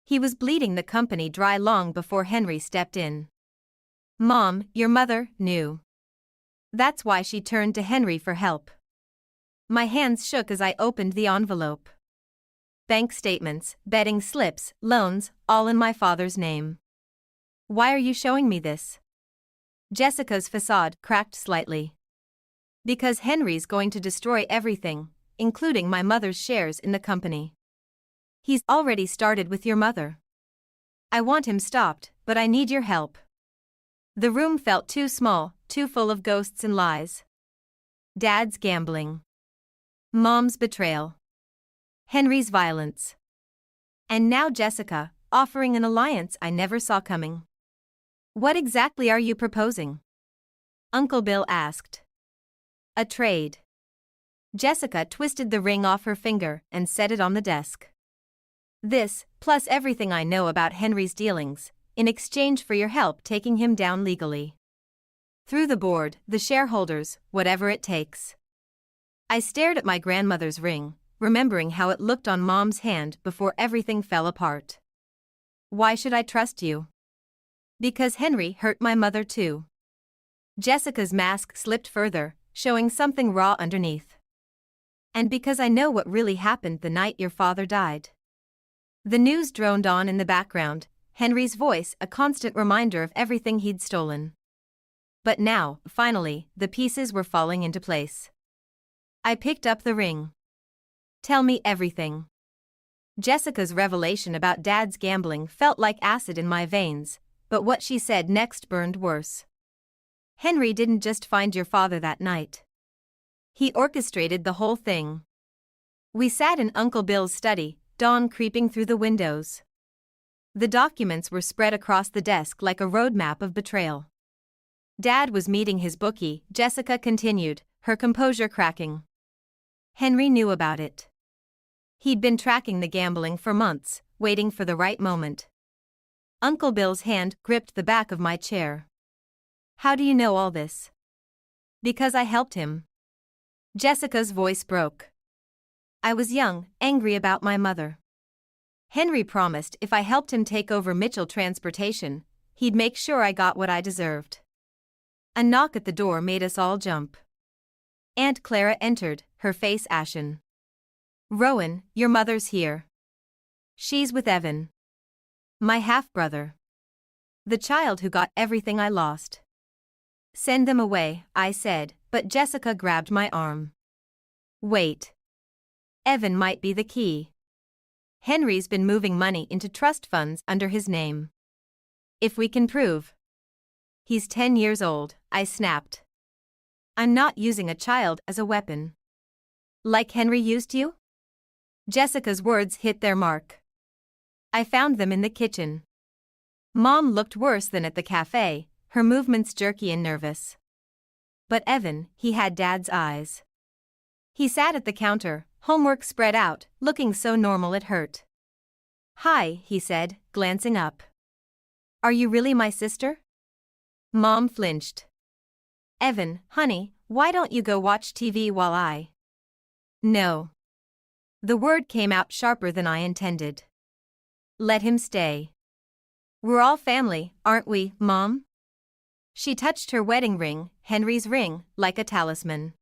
He was bleeding the company dry long before Henry stepped in. Mom, your mother, knew. That's why she turned to Henry for help. My hands shook as I opened the envelope. Bank statements, betting slips, loans, all in my father's name. Why are you showing me this? Jessica's facade cracked slightly. Because Henry's going to destroy everything, including my mother's shares in the company. He's already started with your mother. I want him stopped, but I need your help. The room felt too small, too full of ghosts and lies. Dad's gambling. Mom's betrayal. Henry's violence. And now Jessica, offering an alliance I never saw coming. What exactly are you proposing? Uncle Bill asked. A trade. Jessica twisted the ring off her finger and set it on the desk. This, plus everything I know about Henry's dealings, in exchange for your help taking him down legally. Through the board, the shareholders, whatever it takes. I stared at my grandmother's ring, remembering how it looked on Mom's hand before everything fell apart. Why should I trust you? Because Henry hurt my mother too. Jessica's mask slipped further, showing something raw underneath. And because I know what really happened the night your father died. The news droned on in the background, Henry's voice a constant reminder of everything he'd stolen. But now, finally, the pieces were falling into place. I picked up the ring. Tell me everything. Jessica's revelation about Dad's gambling felt like acid in my veins, but what she said next burned worse. Henry didn't just find your father that night. He orchestrated the whole thing. We sat in Uncle Bill's study, dawn creeping through the windows. The documents were spread across the desk like a roadmap of betrayal. Dad was meeting his bookie, Jessica continued, her composure cracking. Henry knew about it. He'd been tracking the gambling for months, waiting for the right moment. Uncle Bill's hand gripped the back of my chair. How do you know all this? Because I helped him. Jessica's voice broke. I was young, angry about my mother. Henry promised if I helped him take over Mitchell Transportation, he'd make sure I got what I deserved. A knock at the door made us all jump. Aunt Clara entered, her face ashen. Rowan, your mother's here. She's with Evan. My half-brother. The child who got everything I lost. Send them away, I said, but Jessica grabbed my arm. Wait. Evan might be the key. Henry's been moving money into trust funds under his name. If we can prove. He's 10 years old, I snapped. I'm not using a child as a weapon. Like Henry used you? Jessica's words hit their mark. I found them in the kitchen. Mom looked worse than at the cafe, her movements jerky and nervous. But Evan, he had Dad's eyes. He sat at the counter, homework spread out, looking so normal it hurt. Hi, he said, glancing up. Are you really my sister? Mom flinched. Evan, honey, why don't you go watch TV while I... No. The word came out sharper than I intended. Let him stay. We're all family, aren't we, Mom? She touched her wedding ring, Henry's ring, like a talisman.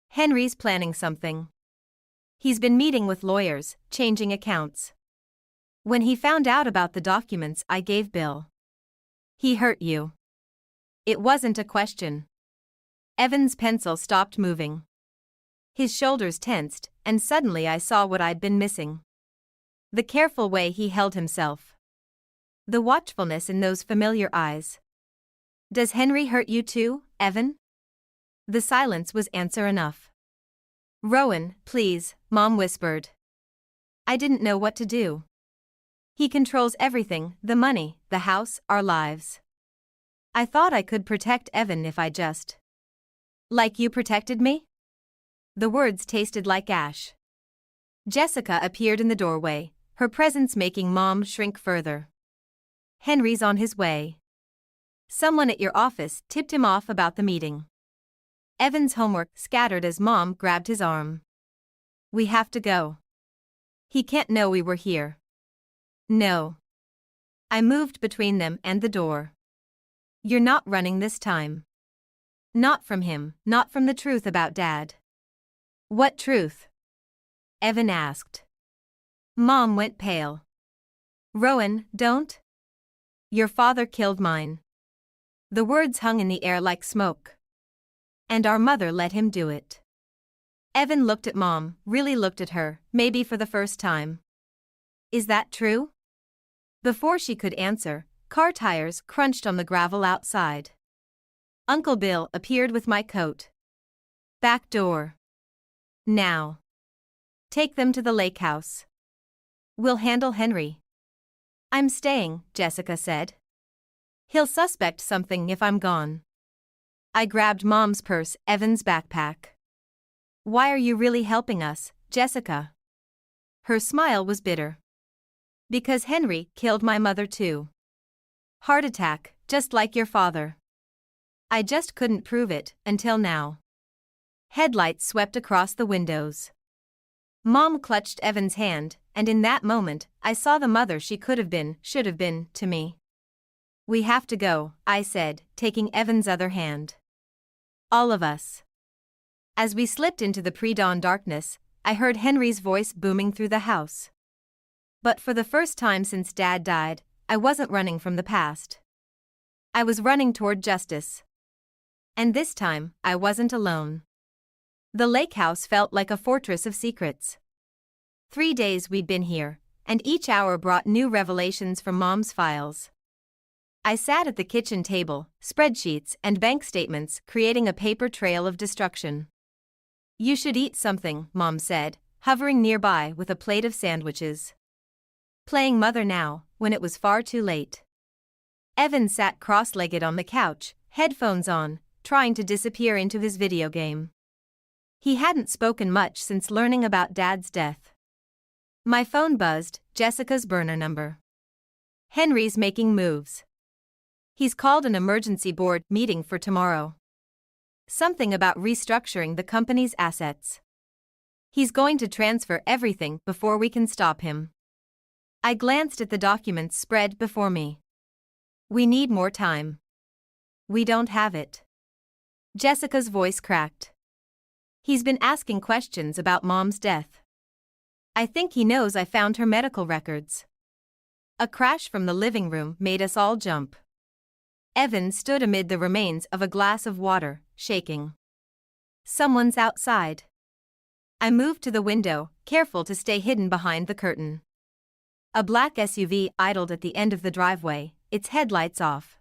Henry's planning something. He's been meeting with lawyers, changing accounts. When he found out about the documents I gave Bill. He hurt you. It wasn't a question. Evan's pencil stopped moving. His shoulders tensed, and suddenly I saw what I'd been missing. The careful way he held himself. The watchfulness in those familiar eyes. Does Henry hurt you too, Evan? The silence was answer enough. Rowan, please, Mom whispered. I didn't know what to do. He controls everything, the money, the house, our lives. I thought I could protect Evan if I just. Like you protected me? The words tasted like ash. Jessica appeared in the doorway, her presence making Mom shrink further. Henry's on his way. Someone at your office tipped him off about the meeting. Evan's homework scattered as Mom grabbed his arm. We have to go. He can't know we were here. No. I moved between them and the door. You're not running this time. Not from him, not from the truth about Dad. What truth? Evan asked. Mom went pale. Rowan, don't. Your father killed mine. The words hung in the air like smoke. And our mother let him do it. Evan looked at Mom, really looked at her, maybe for the first time. Is that true? Before she could answer, car tires crunched on the gravel outside. Uncle Bill appeared with my coat. Back door. Now. Take them to the lake house. We'll handle Henry. I'm staying, Jessica said. He'll suspect something if I'm gone. I grabbed Mom's purse, Evan's backpack. Why are you really helping us, Jessica? Her smile was bitter. Because Henry killed my mother too. Heart attack, just like your father. I just couldn't prove it, until now. Headlights swept across the windows. Mom clutched Evan's hand, and in that moment, I saw the mother she could have been, should have been, to me. We have to go, I said, taking Evan's other hand. All of us. As we slipped into the pre-dawn darkness, I heard Henry's voice booming through the house. But for the first time since Dad died, I wasn't running from the past. I was running toward justice. And this time, I wasn't alone. The lake house felt like a fortress of secrets. 3 days we'd been here, and each hour brought new revelations from Mom's files. I sat at the kitchen table, spreadsheets and bank statements creating a paper trail of destruction. You should eat something, Mom said, hovering nearby with a plate of sandwiches. Playing mother now, when it was far too late. Evan sat cross-legged on the couch, headphones on, trying to disappear into his video game. He hadn't spoken much since learning about Dad's death. My phone buzzed, Jessica's burner number. Henry's making moves. He's called an emergency board meeting for tomorrow. Something about restructuring the company's assets. He's going to transfer everything before we can stop him. I glanced at the documents spread before me. We need more time. We don't have it. Jessica's voice cracked. He's been asking questions about Mom's death. I think he knows I found her medical records. A crash from the living room made us all jump. Evan stood amid the remains of a glass of water, shaking. Someone's outside. I moved to the window, careful to stay hidden behind the curtain. A black SUV idled at the end of the driveway, its headlights off.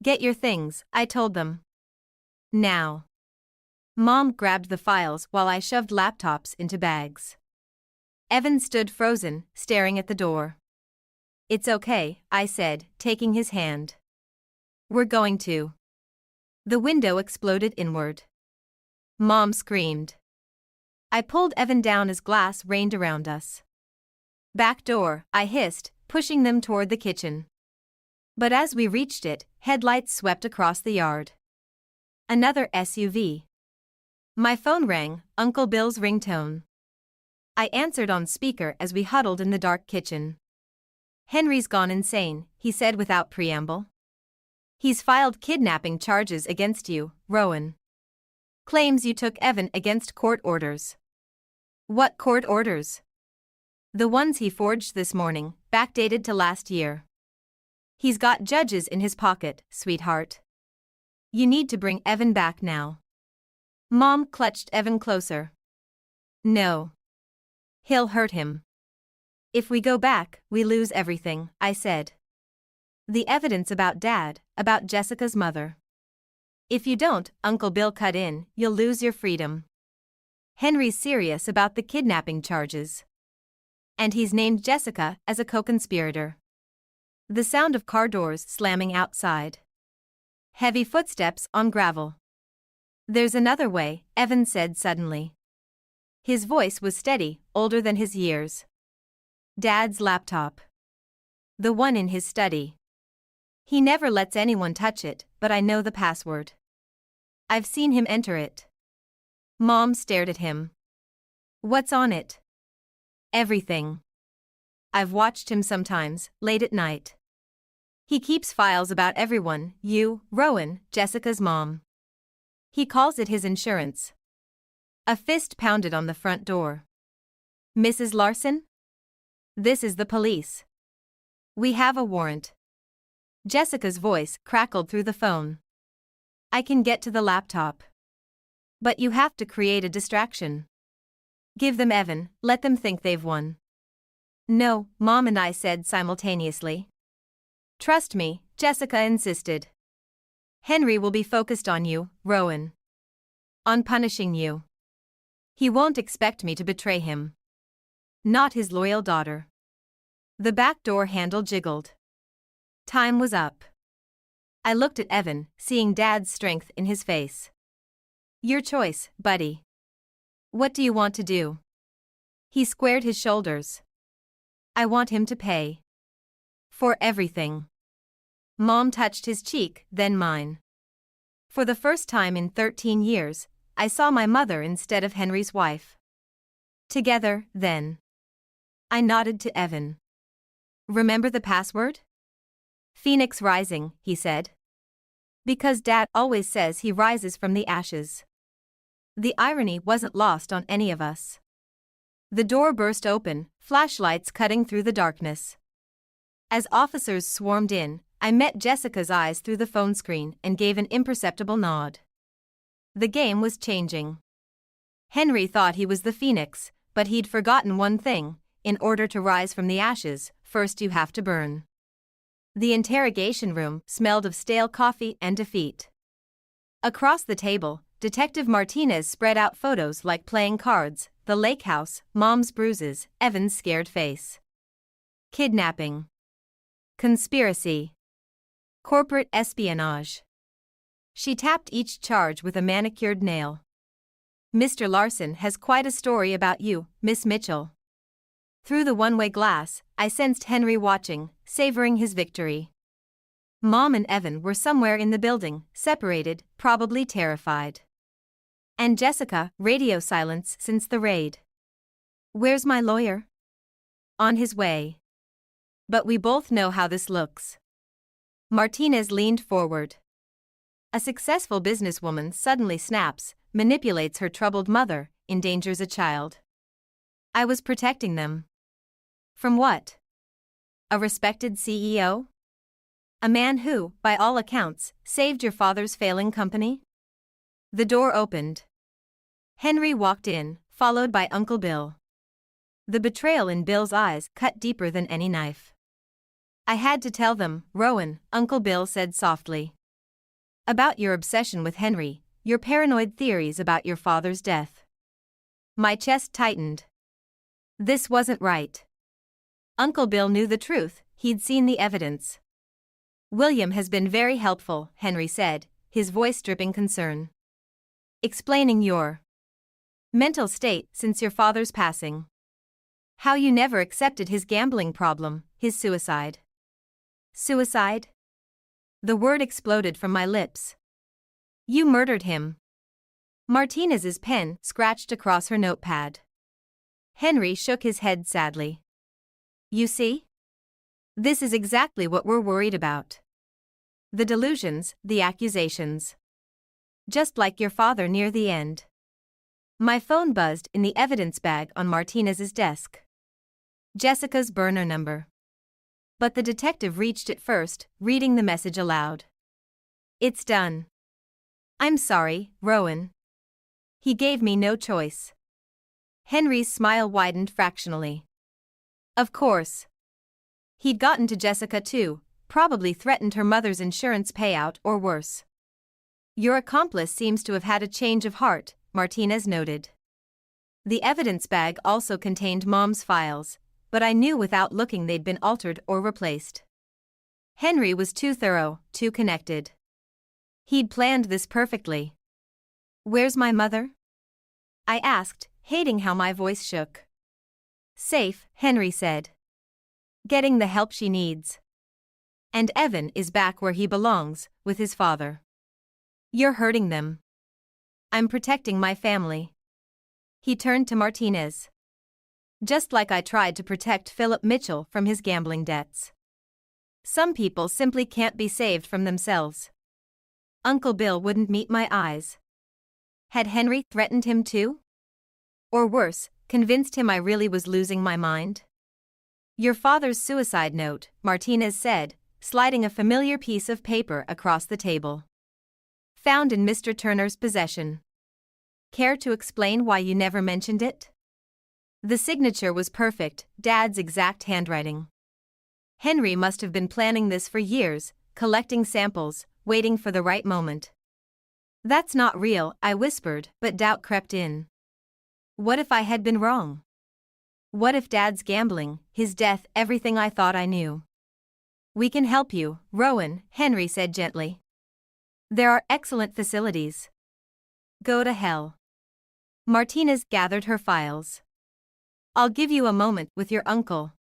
Get your things, I told them. Now. Mom grabbed the files while I shoved laptops into bags. Evan stood frozen, staring at the door. It's okay, I said, taking his hand. We're going to. The window exploded inward. Mom screamed. I pulled Evan down as glass rained around us. Back door, I hissed, pushing them toward the kitchen. But as we reached it, headlights swept across the yard. Another SUV. My phone rang, Uncle Bill's ringtone. I answered on speaker as we huddled in the dark kitchen. Henry's gone insane, he said without preamble. He's filed kidnapping charges against you, Rowan. Claims you took Evan against court orders. What court orders? The ones he forged this morning, backdated to last year. He's got judges in his pocket, sweetheart. You need to bring Evan back now. Mom clutched Evan closer. No. He'll hurt him. If we go back, we lose everything, I said. The evidence about Dad, about Jessica's mother. If you don't, Uncle Bill cut in, you'll lose your freedom. Henry's serious about the kidnapping charges. And he's named Jessica as a co-conspirator. The sound of car doors slamming outside. Heavy footsteps on gravel. There's another way, Evan said suddenly. His voice was steady, older than his years. Dad's laptop. The one in his study. He never lets anyone touch it, but I know the password. I've seen him enter it. Mom stared at him. What's on it? Everything. I've watched him sometimes, late at night. He keeps files about everyone, you, Rowan, Jessica's mom. He calls it his insurance. A fist pounded on the front door. Mrs. Larson? This is the police. We have a warrant. Jessica's voice crackled through the phone. I can get to the laptop. But you have to create a distraction. Give them Evan, let them think they've won. No, Mom and I said simultaneously. Trust me, Jessica insisted. Henry will be focused on you, Rowan. On punishing you. He won't expect me to betray him. Not his loyal daughter. The back door handle jiggled. Time was up. I looked at Evan, seeing Dad's strength in his face. Your choice, buddy. What do you want to do? He squared his shoulders. I want him to pay. For everything. Mom touched his cheek, then mine. For the first time in 13 years, I saw my mother instead of Henry's wife. Together, then. I nodded to Evan. Remember the password? Phoenix rising, he said. Because Dad always says he rises from the ashes. The irony wasn't lost on any of us. The door burst open, flashlights cutting through the darkness. As officers swarmed in, I met Jessica's eyes through the phone screen and gave an imperceptible nod. The game was changing. Henry thought he was the Phoenix, but he'd forgotten one thing: in order to rise from the ashes, first you have to burn. The interrogation room smelled of stale coffee and defeat. Across the table, Detective Martinez spread out photos like playing cards: the lake house, Mom's bruises, Evan's scared face. Kidnapping. Conspiracy. Corporate espionage. She tapped each charge with a manicured nail. Mr. Larson has quite a story about you, Miss Mitchell. Through the one-way glass, I sensed Henry watching, savoring his victory. Mom and Evan were somewhere in the building, separated, probably terrified. And Jessica, radio silence since the raid. Where's my lawyer? On his way. But we both know how this looks. Martinez leaned forward. A successful businesswoman suddenly snaps, manipulates her troubled mother, endangers a child. I was protecting them. From what? A respected CEO? A man who, by all accounts, saved your father's failing company? The door opened. Henry walked in, followed by Uncle Bill. The betrayal in Bill's eyes cut deeper than any knife. I had to tell them, Rowan, Uncle Bill said softly. About your obsession with Henry, your paranoid theories about your father's death. My chest tightened. This wasn't right. Uncle Bill knew the truth, he'd seen the evidence. William has been very helpful, Henry said, his voice dripping concern. Explaining your mental state since your father's passing. How you never accepted his gambling problem, his suicide. Suicide? The word exploded from my lips. You murdered him. Martinez's pen scratched across her notepad. Henry shook his head sadly. You see? This is exactly what we're worried about. The delusions, the accusations. Just like your father near the end. My phone buzzed in the evidence bag on Martinez's desk. Jessica's burner number. But the detective reached it first, reading the message aloud. It's done. I'm sorry, Rowan. He gave me no choice. Henry's smile widened fractionally. Of course. He'd gotten to Jessica too, probably threatened her mother's insurance payout or worse. Your accomplice seems to have had a change of heart, Martinez noted. The evidence bag also contained Mom's files, but I knew without looking they'd been altered or replaced. Henry was too thorough, too connected. He'd planned this perfectly. Where's my mother? I asked, hating how my voice shook. Safe, Henry said. Getting the help she needs. And Evan is back where he belongs, with his father. You're hurting them. I'm protecting my family. He turned to Martinez. Just like I tried to protect Philip Mitchell from his gambling debts. Some people simply can't be saved from themselves. Uncle Bill wouldn't meet my eyes. Had Henry threatened him too? Or worse, convinced him I really was losing my mind? Your father's suicide note, Martinez said, sliding a familiar piece of paper across the table. Found in Mr. Turner's possession. Care to explain why you never mentioned it? The signature was perfect, Dad's exact handwriting. Henry must have been planning this for years, collecting samples, waiting for the right moment. That's not real, I whispered, but doubt crept in. What if I had been wrong? What if Dad's gambling, his death, everything I thought I knew? We can help you, Rowan, Henry said gently. There are excellent facilities. Go to hell. Martinez gathered her files. I'll give you a moment with your uncle.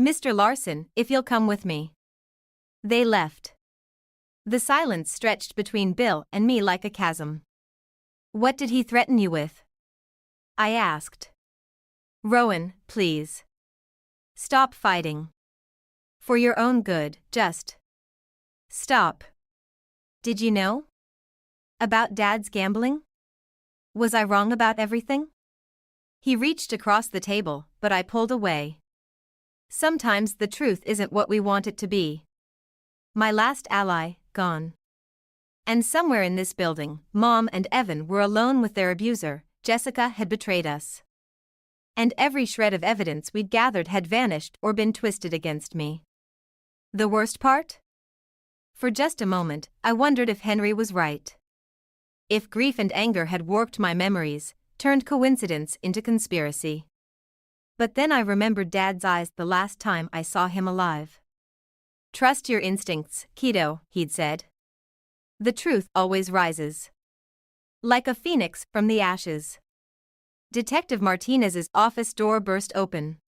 Mr. Larson, if you'll come with me. They left. The silence stretched between Bill and me like a chasm. What did he threaten you with? I asked. Rowan, please. Stop fighting. For your own good, just stop. Did you know? About Dad's gambling? Was I wrong about everything? He reached across the table, but I pulled away. Sometimes the truth isn't what we want it to be. My last ally, gone. And somewhere in this building, Mom and Evan were alone with their abuser. Jessica had betrayed us. And every shred of evidence we'd gathered had vanished or been twisted against me. The worst part? For just a moment, I wondered if Henry was right. If grief and anger had warped my memories, turned coincidence into conspiracy. But then I remembered Dad's eyes the last time I saw him alive. Trust your instincts, kiddo, he'd said. The truth always rises. Like a phoenix from the ashes. Detective Martinez's office door burst open.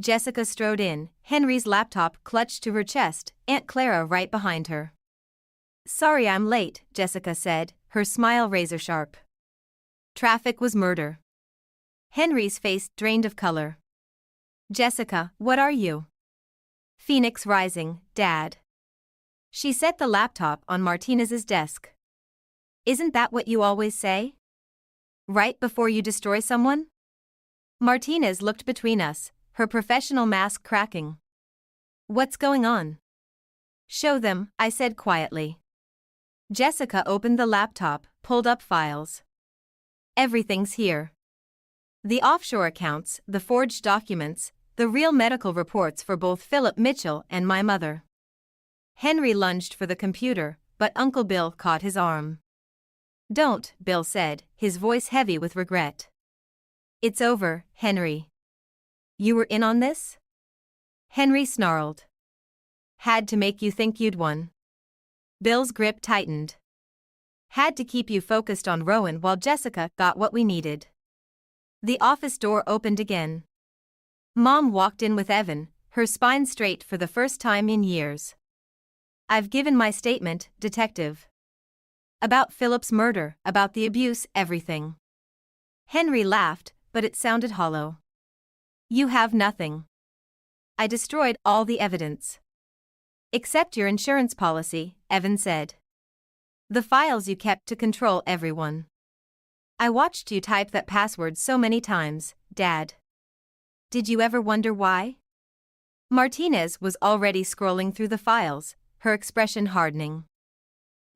Jessica strode in, Henry's laptop clutched to her chest, Aunt Clara right behind her. Sorry I'm late, Jessica said, her smile razor-sharp. Traffic was murder. Henry's face drained of color. Jessica, what are you? Phoenix rising, Dad. She set the laptop on Martinez's desk. Isn't that what you always say? Right before you destroy someone? Martinez looked between us, her professional mask cracking. What's going on? Show them, I said quietly. Jessica opened the laptop, pulled up files. Everything's here. The offshore accounts, the forged documents, the real medical reports for both Philip Mitchell and my mother. Henry lunged for the computer, but Uncle Bill caught his arm. Don't, Bill said, his voice heavy with regret. It's over, Henry. You were in on this? Henry snarled. Had to make you think you'd won. Bill's grip tightened. Had to keep you focused on Rowan while Jessica got what we needed. The office door opened again. Mom walked in with Evan, her spine straight for the first time in years. I've given my statement, Detective. About Philip's murder, about the abuse, everything. Henry laughed, but it sounded hollow. You have nothing. I destroyed all the evidence. Except your insurance policy, Evan said. The files you kept to control everyone. I watched you type that password so many times, Dad. Did you ever wonder why? Martinez was already scrolling through the files, her expression hardening.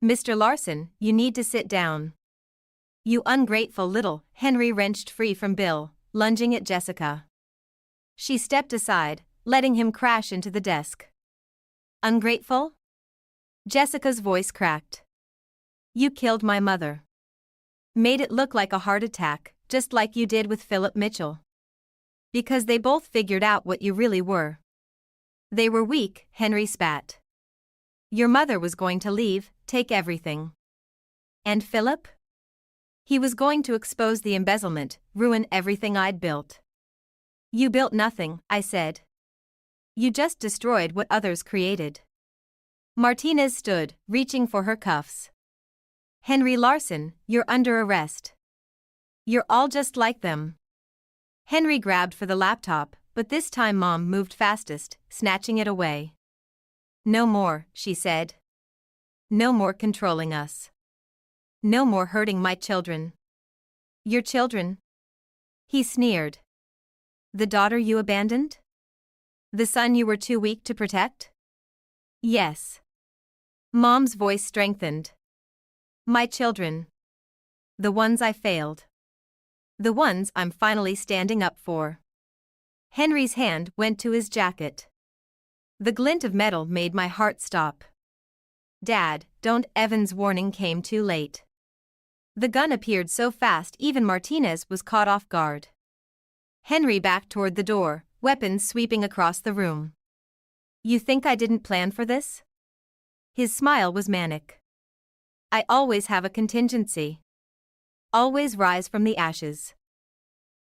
Mr. Larson, you need to sit down. You ungrateful little, Henry wrenched free from Bill, lunging at Jessica. She stepped aside, letting him crash into the desk. Ungrateful? Jessica's voice cracked. You killed my mother. Made it look like a heart attack, just like you did with Philip Mitchell. Because they both figured out what you really were. They were weak, Henry spat. Your mother was going to leave, take everything. And Philip? He was going to expose the embezzlement, ruin everything I'd built. You built nothing, I said. You just destroyed what others created. Martinez stood, reaching for her cuffs. Henry Larson, you're under arrest. You're all just like them. Henry grabbed for the laptop, but this time Mom moved fastest, snatching it away. No more, she said. No more controlling us. No more hurting my children. Your children? He sneered. The daughter you abandoned? The son you were too weak to protect? Yes. Mom's voice strengthened. My children. The ones I failed. The ones I'm finally standing up for. Henry's hand went to his jacket. The glint of metal made my heart stop. Dad, don't. Evan's warning came too late. The gun appeared so fast even Martinez was caught off guard. Henry backed toward the door, weapons sweeping across the room. You think I didn't plan for this? His smile was manic. I always have a contingency. Always rise from the ashes.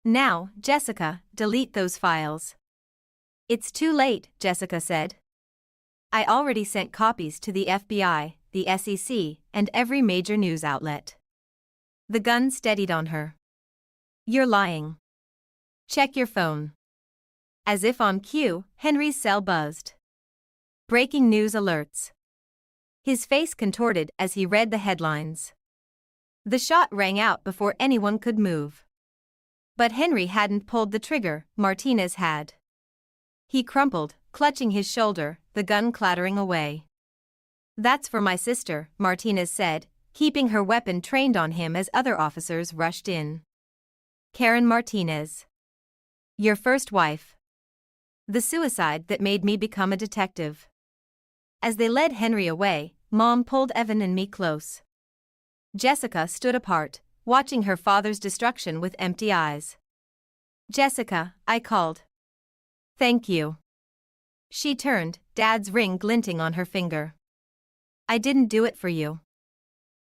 Now, Jessica, delete those files. It's too late, Jessica said. I already sent copies to the FBI, the SEC, and every major news outlet. The gun steadied on her. You're lying. Check your phone. As if on cue, Henry's cell buzzed. Breaking news alerts. His face contorted as he read the headlines. The shot rang out before anyone could move. But Henry hadn't pulled the trigger, Martinez had. He crumpled, clutching his shoulder, the gun clattering away. That's for my sister, Martinez said, keeping her weapon trained on him as other officers rushed in. Karen Martinez. Your first wife. The suicide that made me become a detective. As they led Henry away, Mom pulled Evan and me close. Jessica stood apart, watching her father's destruction with empty eyes. Jessica, I called. Thank you. She turned, Dad's ring glinting on her finger. I didn't do it for you.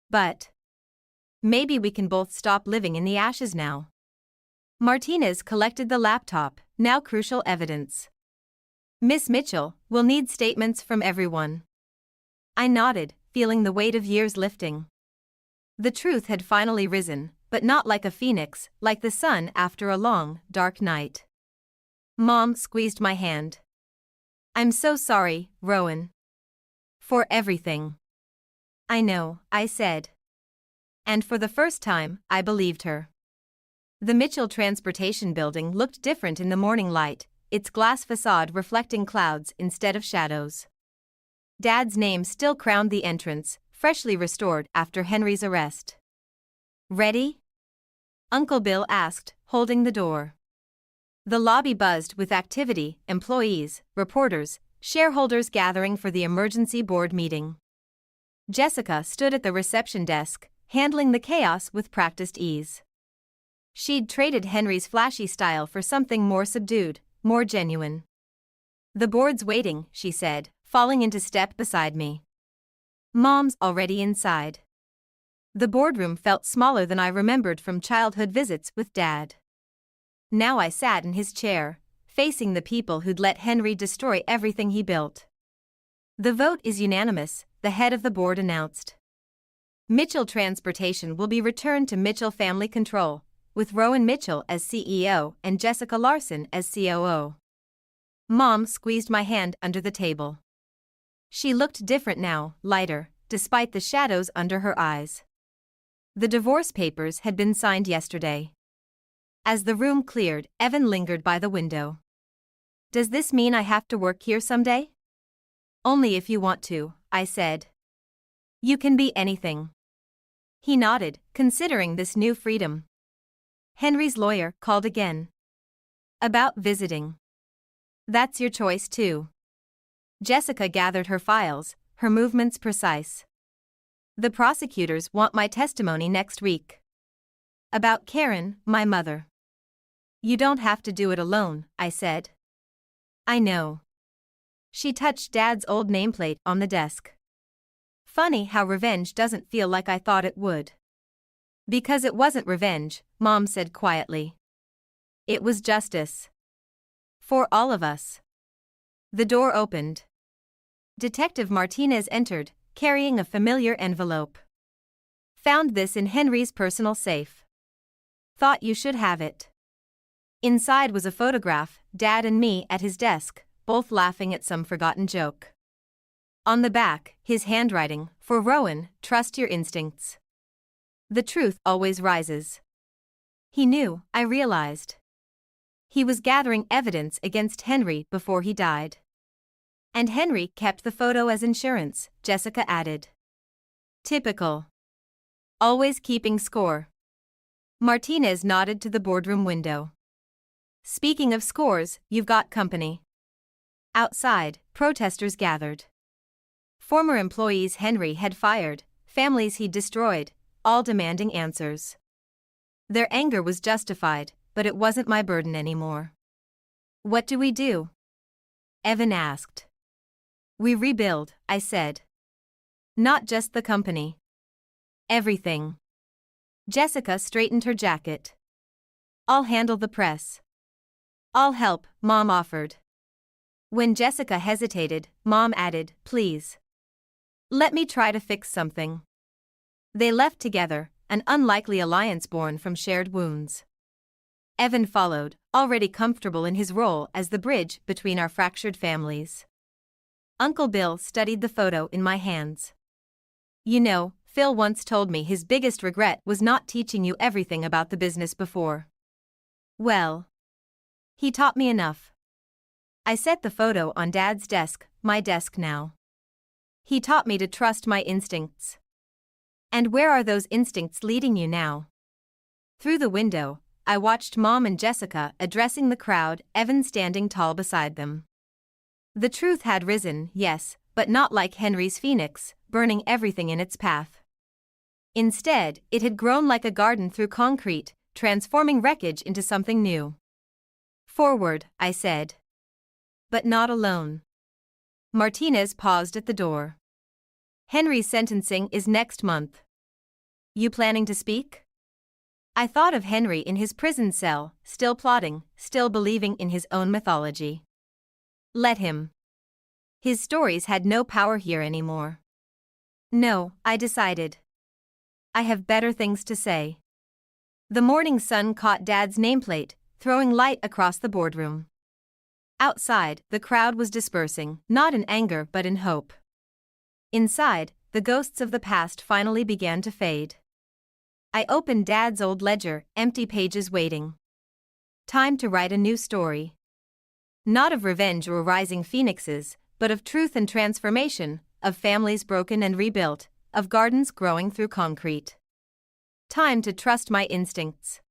But maybe we can both stop living in the ashes now. Martinez collected the laptop, now crucial evidence. Miss Mitchell, we'll need statements from everyone. I nodded, feeling the weight of years lifting. The truth had finally risen, but not like a phoenix, like the sun after a long, dark night. Mom squeezed my hand. I'm so sorry, Rowan. For everything. I know, I said. And for the first time, I believed her. The Mitchell Transportation Building looked different in the morning light, its glass facade reflecting clouds instead of shadows. Dad's name still crowned the entrance, freshly restored after Henry's arrest. Ready? Uncle Bill asked, holding the door. The lobby buzzed with activity, employees, reporters, shareholders gathering for the emergency board meeting. Jessica stood at the reception desk, handling the chaos with practiced ease. She'd traded Henry's flashy style for something more subdued, more genuine. The board's waiting, she said, falling into step beside me. Mom's already inside. The boardroom felt smaller than I remembered from childhood visits with Dad. Now I sat in his chair, facing the people who'd let Henry destroy everything he built. The vote is unanimous, the head of the board announced. Mitchell Transportation will be returned to Mitchell Family Control, with Rowan Mitchell as CEO and Jessica Larson as COO. Mom squeezed my hand under the table. She looked different now, lighter, despite the shadows under her eyes. The divorce papers had been signed yesterday. As the room cleared, Evan lingered by the window. Does this mean I have to work here someday? Only if you want to, I said. You can be anything. He nodded, considering this new freedom. Henry's lawyer called again. About visiting. That's your choice too. Jessica gathered her files, her movements precise. The prosecutors want my testimony next week. About Karen, my mother. You don't have to do it alone, I said. I know. She touched Dad's old nameplate on the desk. Funny how revenge doesn't feel like I thought it would. Because it wasn't revenge, Mom said quietly. It was justice. For all of us. The door opened. Detective Martinez entered, carrying a familiar envelope. Found this in Henry's personal safe. Thought you should have it. Inside was a photograph, Dad and me at his desk, both laughing at some forgotten joke. On the back, his handwriting, for Rowan, trust your instincts. The truth always rises. He knew, I realized. He was gathering evidence against Henry before he died. And Henry kept the photo as insurance, Jessica added. Typical. Always keeping score. Martinez nodded to the boardroom window. Speaking of scores, you've got company. Outside, protesters gathered. Former employees Henry had fired, families he'd destroyed, all demanding answers. Their anger was justified, but it wasn't my burden anymore. What do we do? Evan asked. We rebuild, I said. Not just the company. Everything. Jessica straightened her jacket. I'll handle the press. I'll help, Mom offered. When Jessica hesitated, Mom added, please. Let me try to fix something. They left together, an unlikely alliance born from shared wounds. Evan followed, already comfortable in his role as the bridge between our fractured families. Uncle Bill studied the photo in my hands. You know, Phil once told me his biggest regret was not teaching you everything about the business before. Well, he taught me enough. I set the photo on Dad's desk, my desk now. He taught me to trust my instincts. And where are those instincts leading you now? Through the window, I watched Mom and Jessica addressing the crowd, Evan standing tall beside them. The truth had risen, yes, but not like Henry's phoenix, burning everything in its path. Instead, it had grown like a garden through concrete, transforming wreckage into something new. Forward, I said. But not alone. Martinez paused at the door. Henry's sentencing is next month. You planning to speak? I thought of Henry in his prison cell, still plotting, still believing in his own mythology. Let him. His stories had no power here anymore. No, I decided. I have better things to say. The morning sun caught Dad's nameplate, throwing light across the boardroom. Outside, the crowd was dispersing, not in anger but in hope. Inside, the ghosts of the past finally began to fade. I opened Dad's old ledger, empty pages waiting. Time to write a new story. Not of revenge or rising phoenixes, but of truth and transformation, of families broken and rebuilt, of gardens growing through concrete. Time to trust my instincts.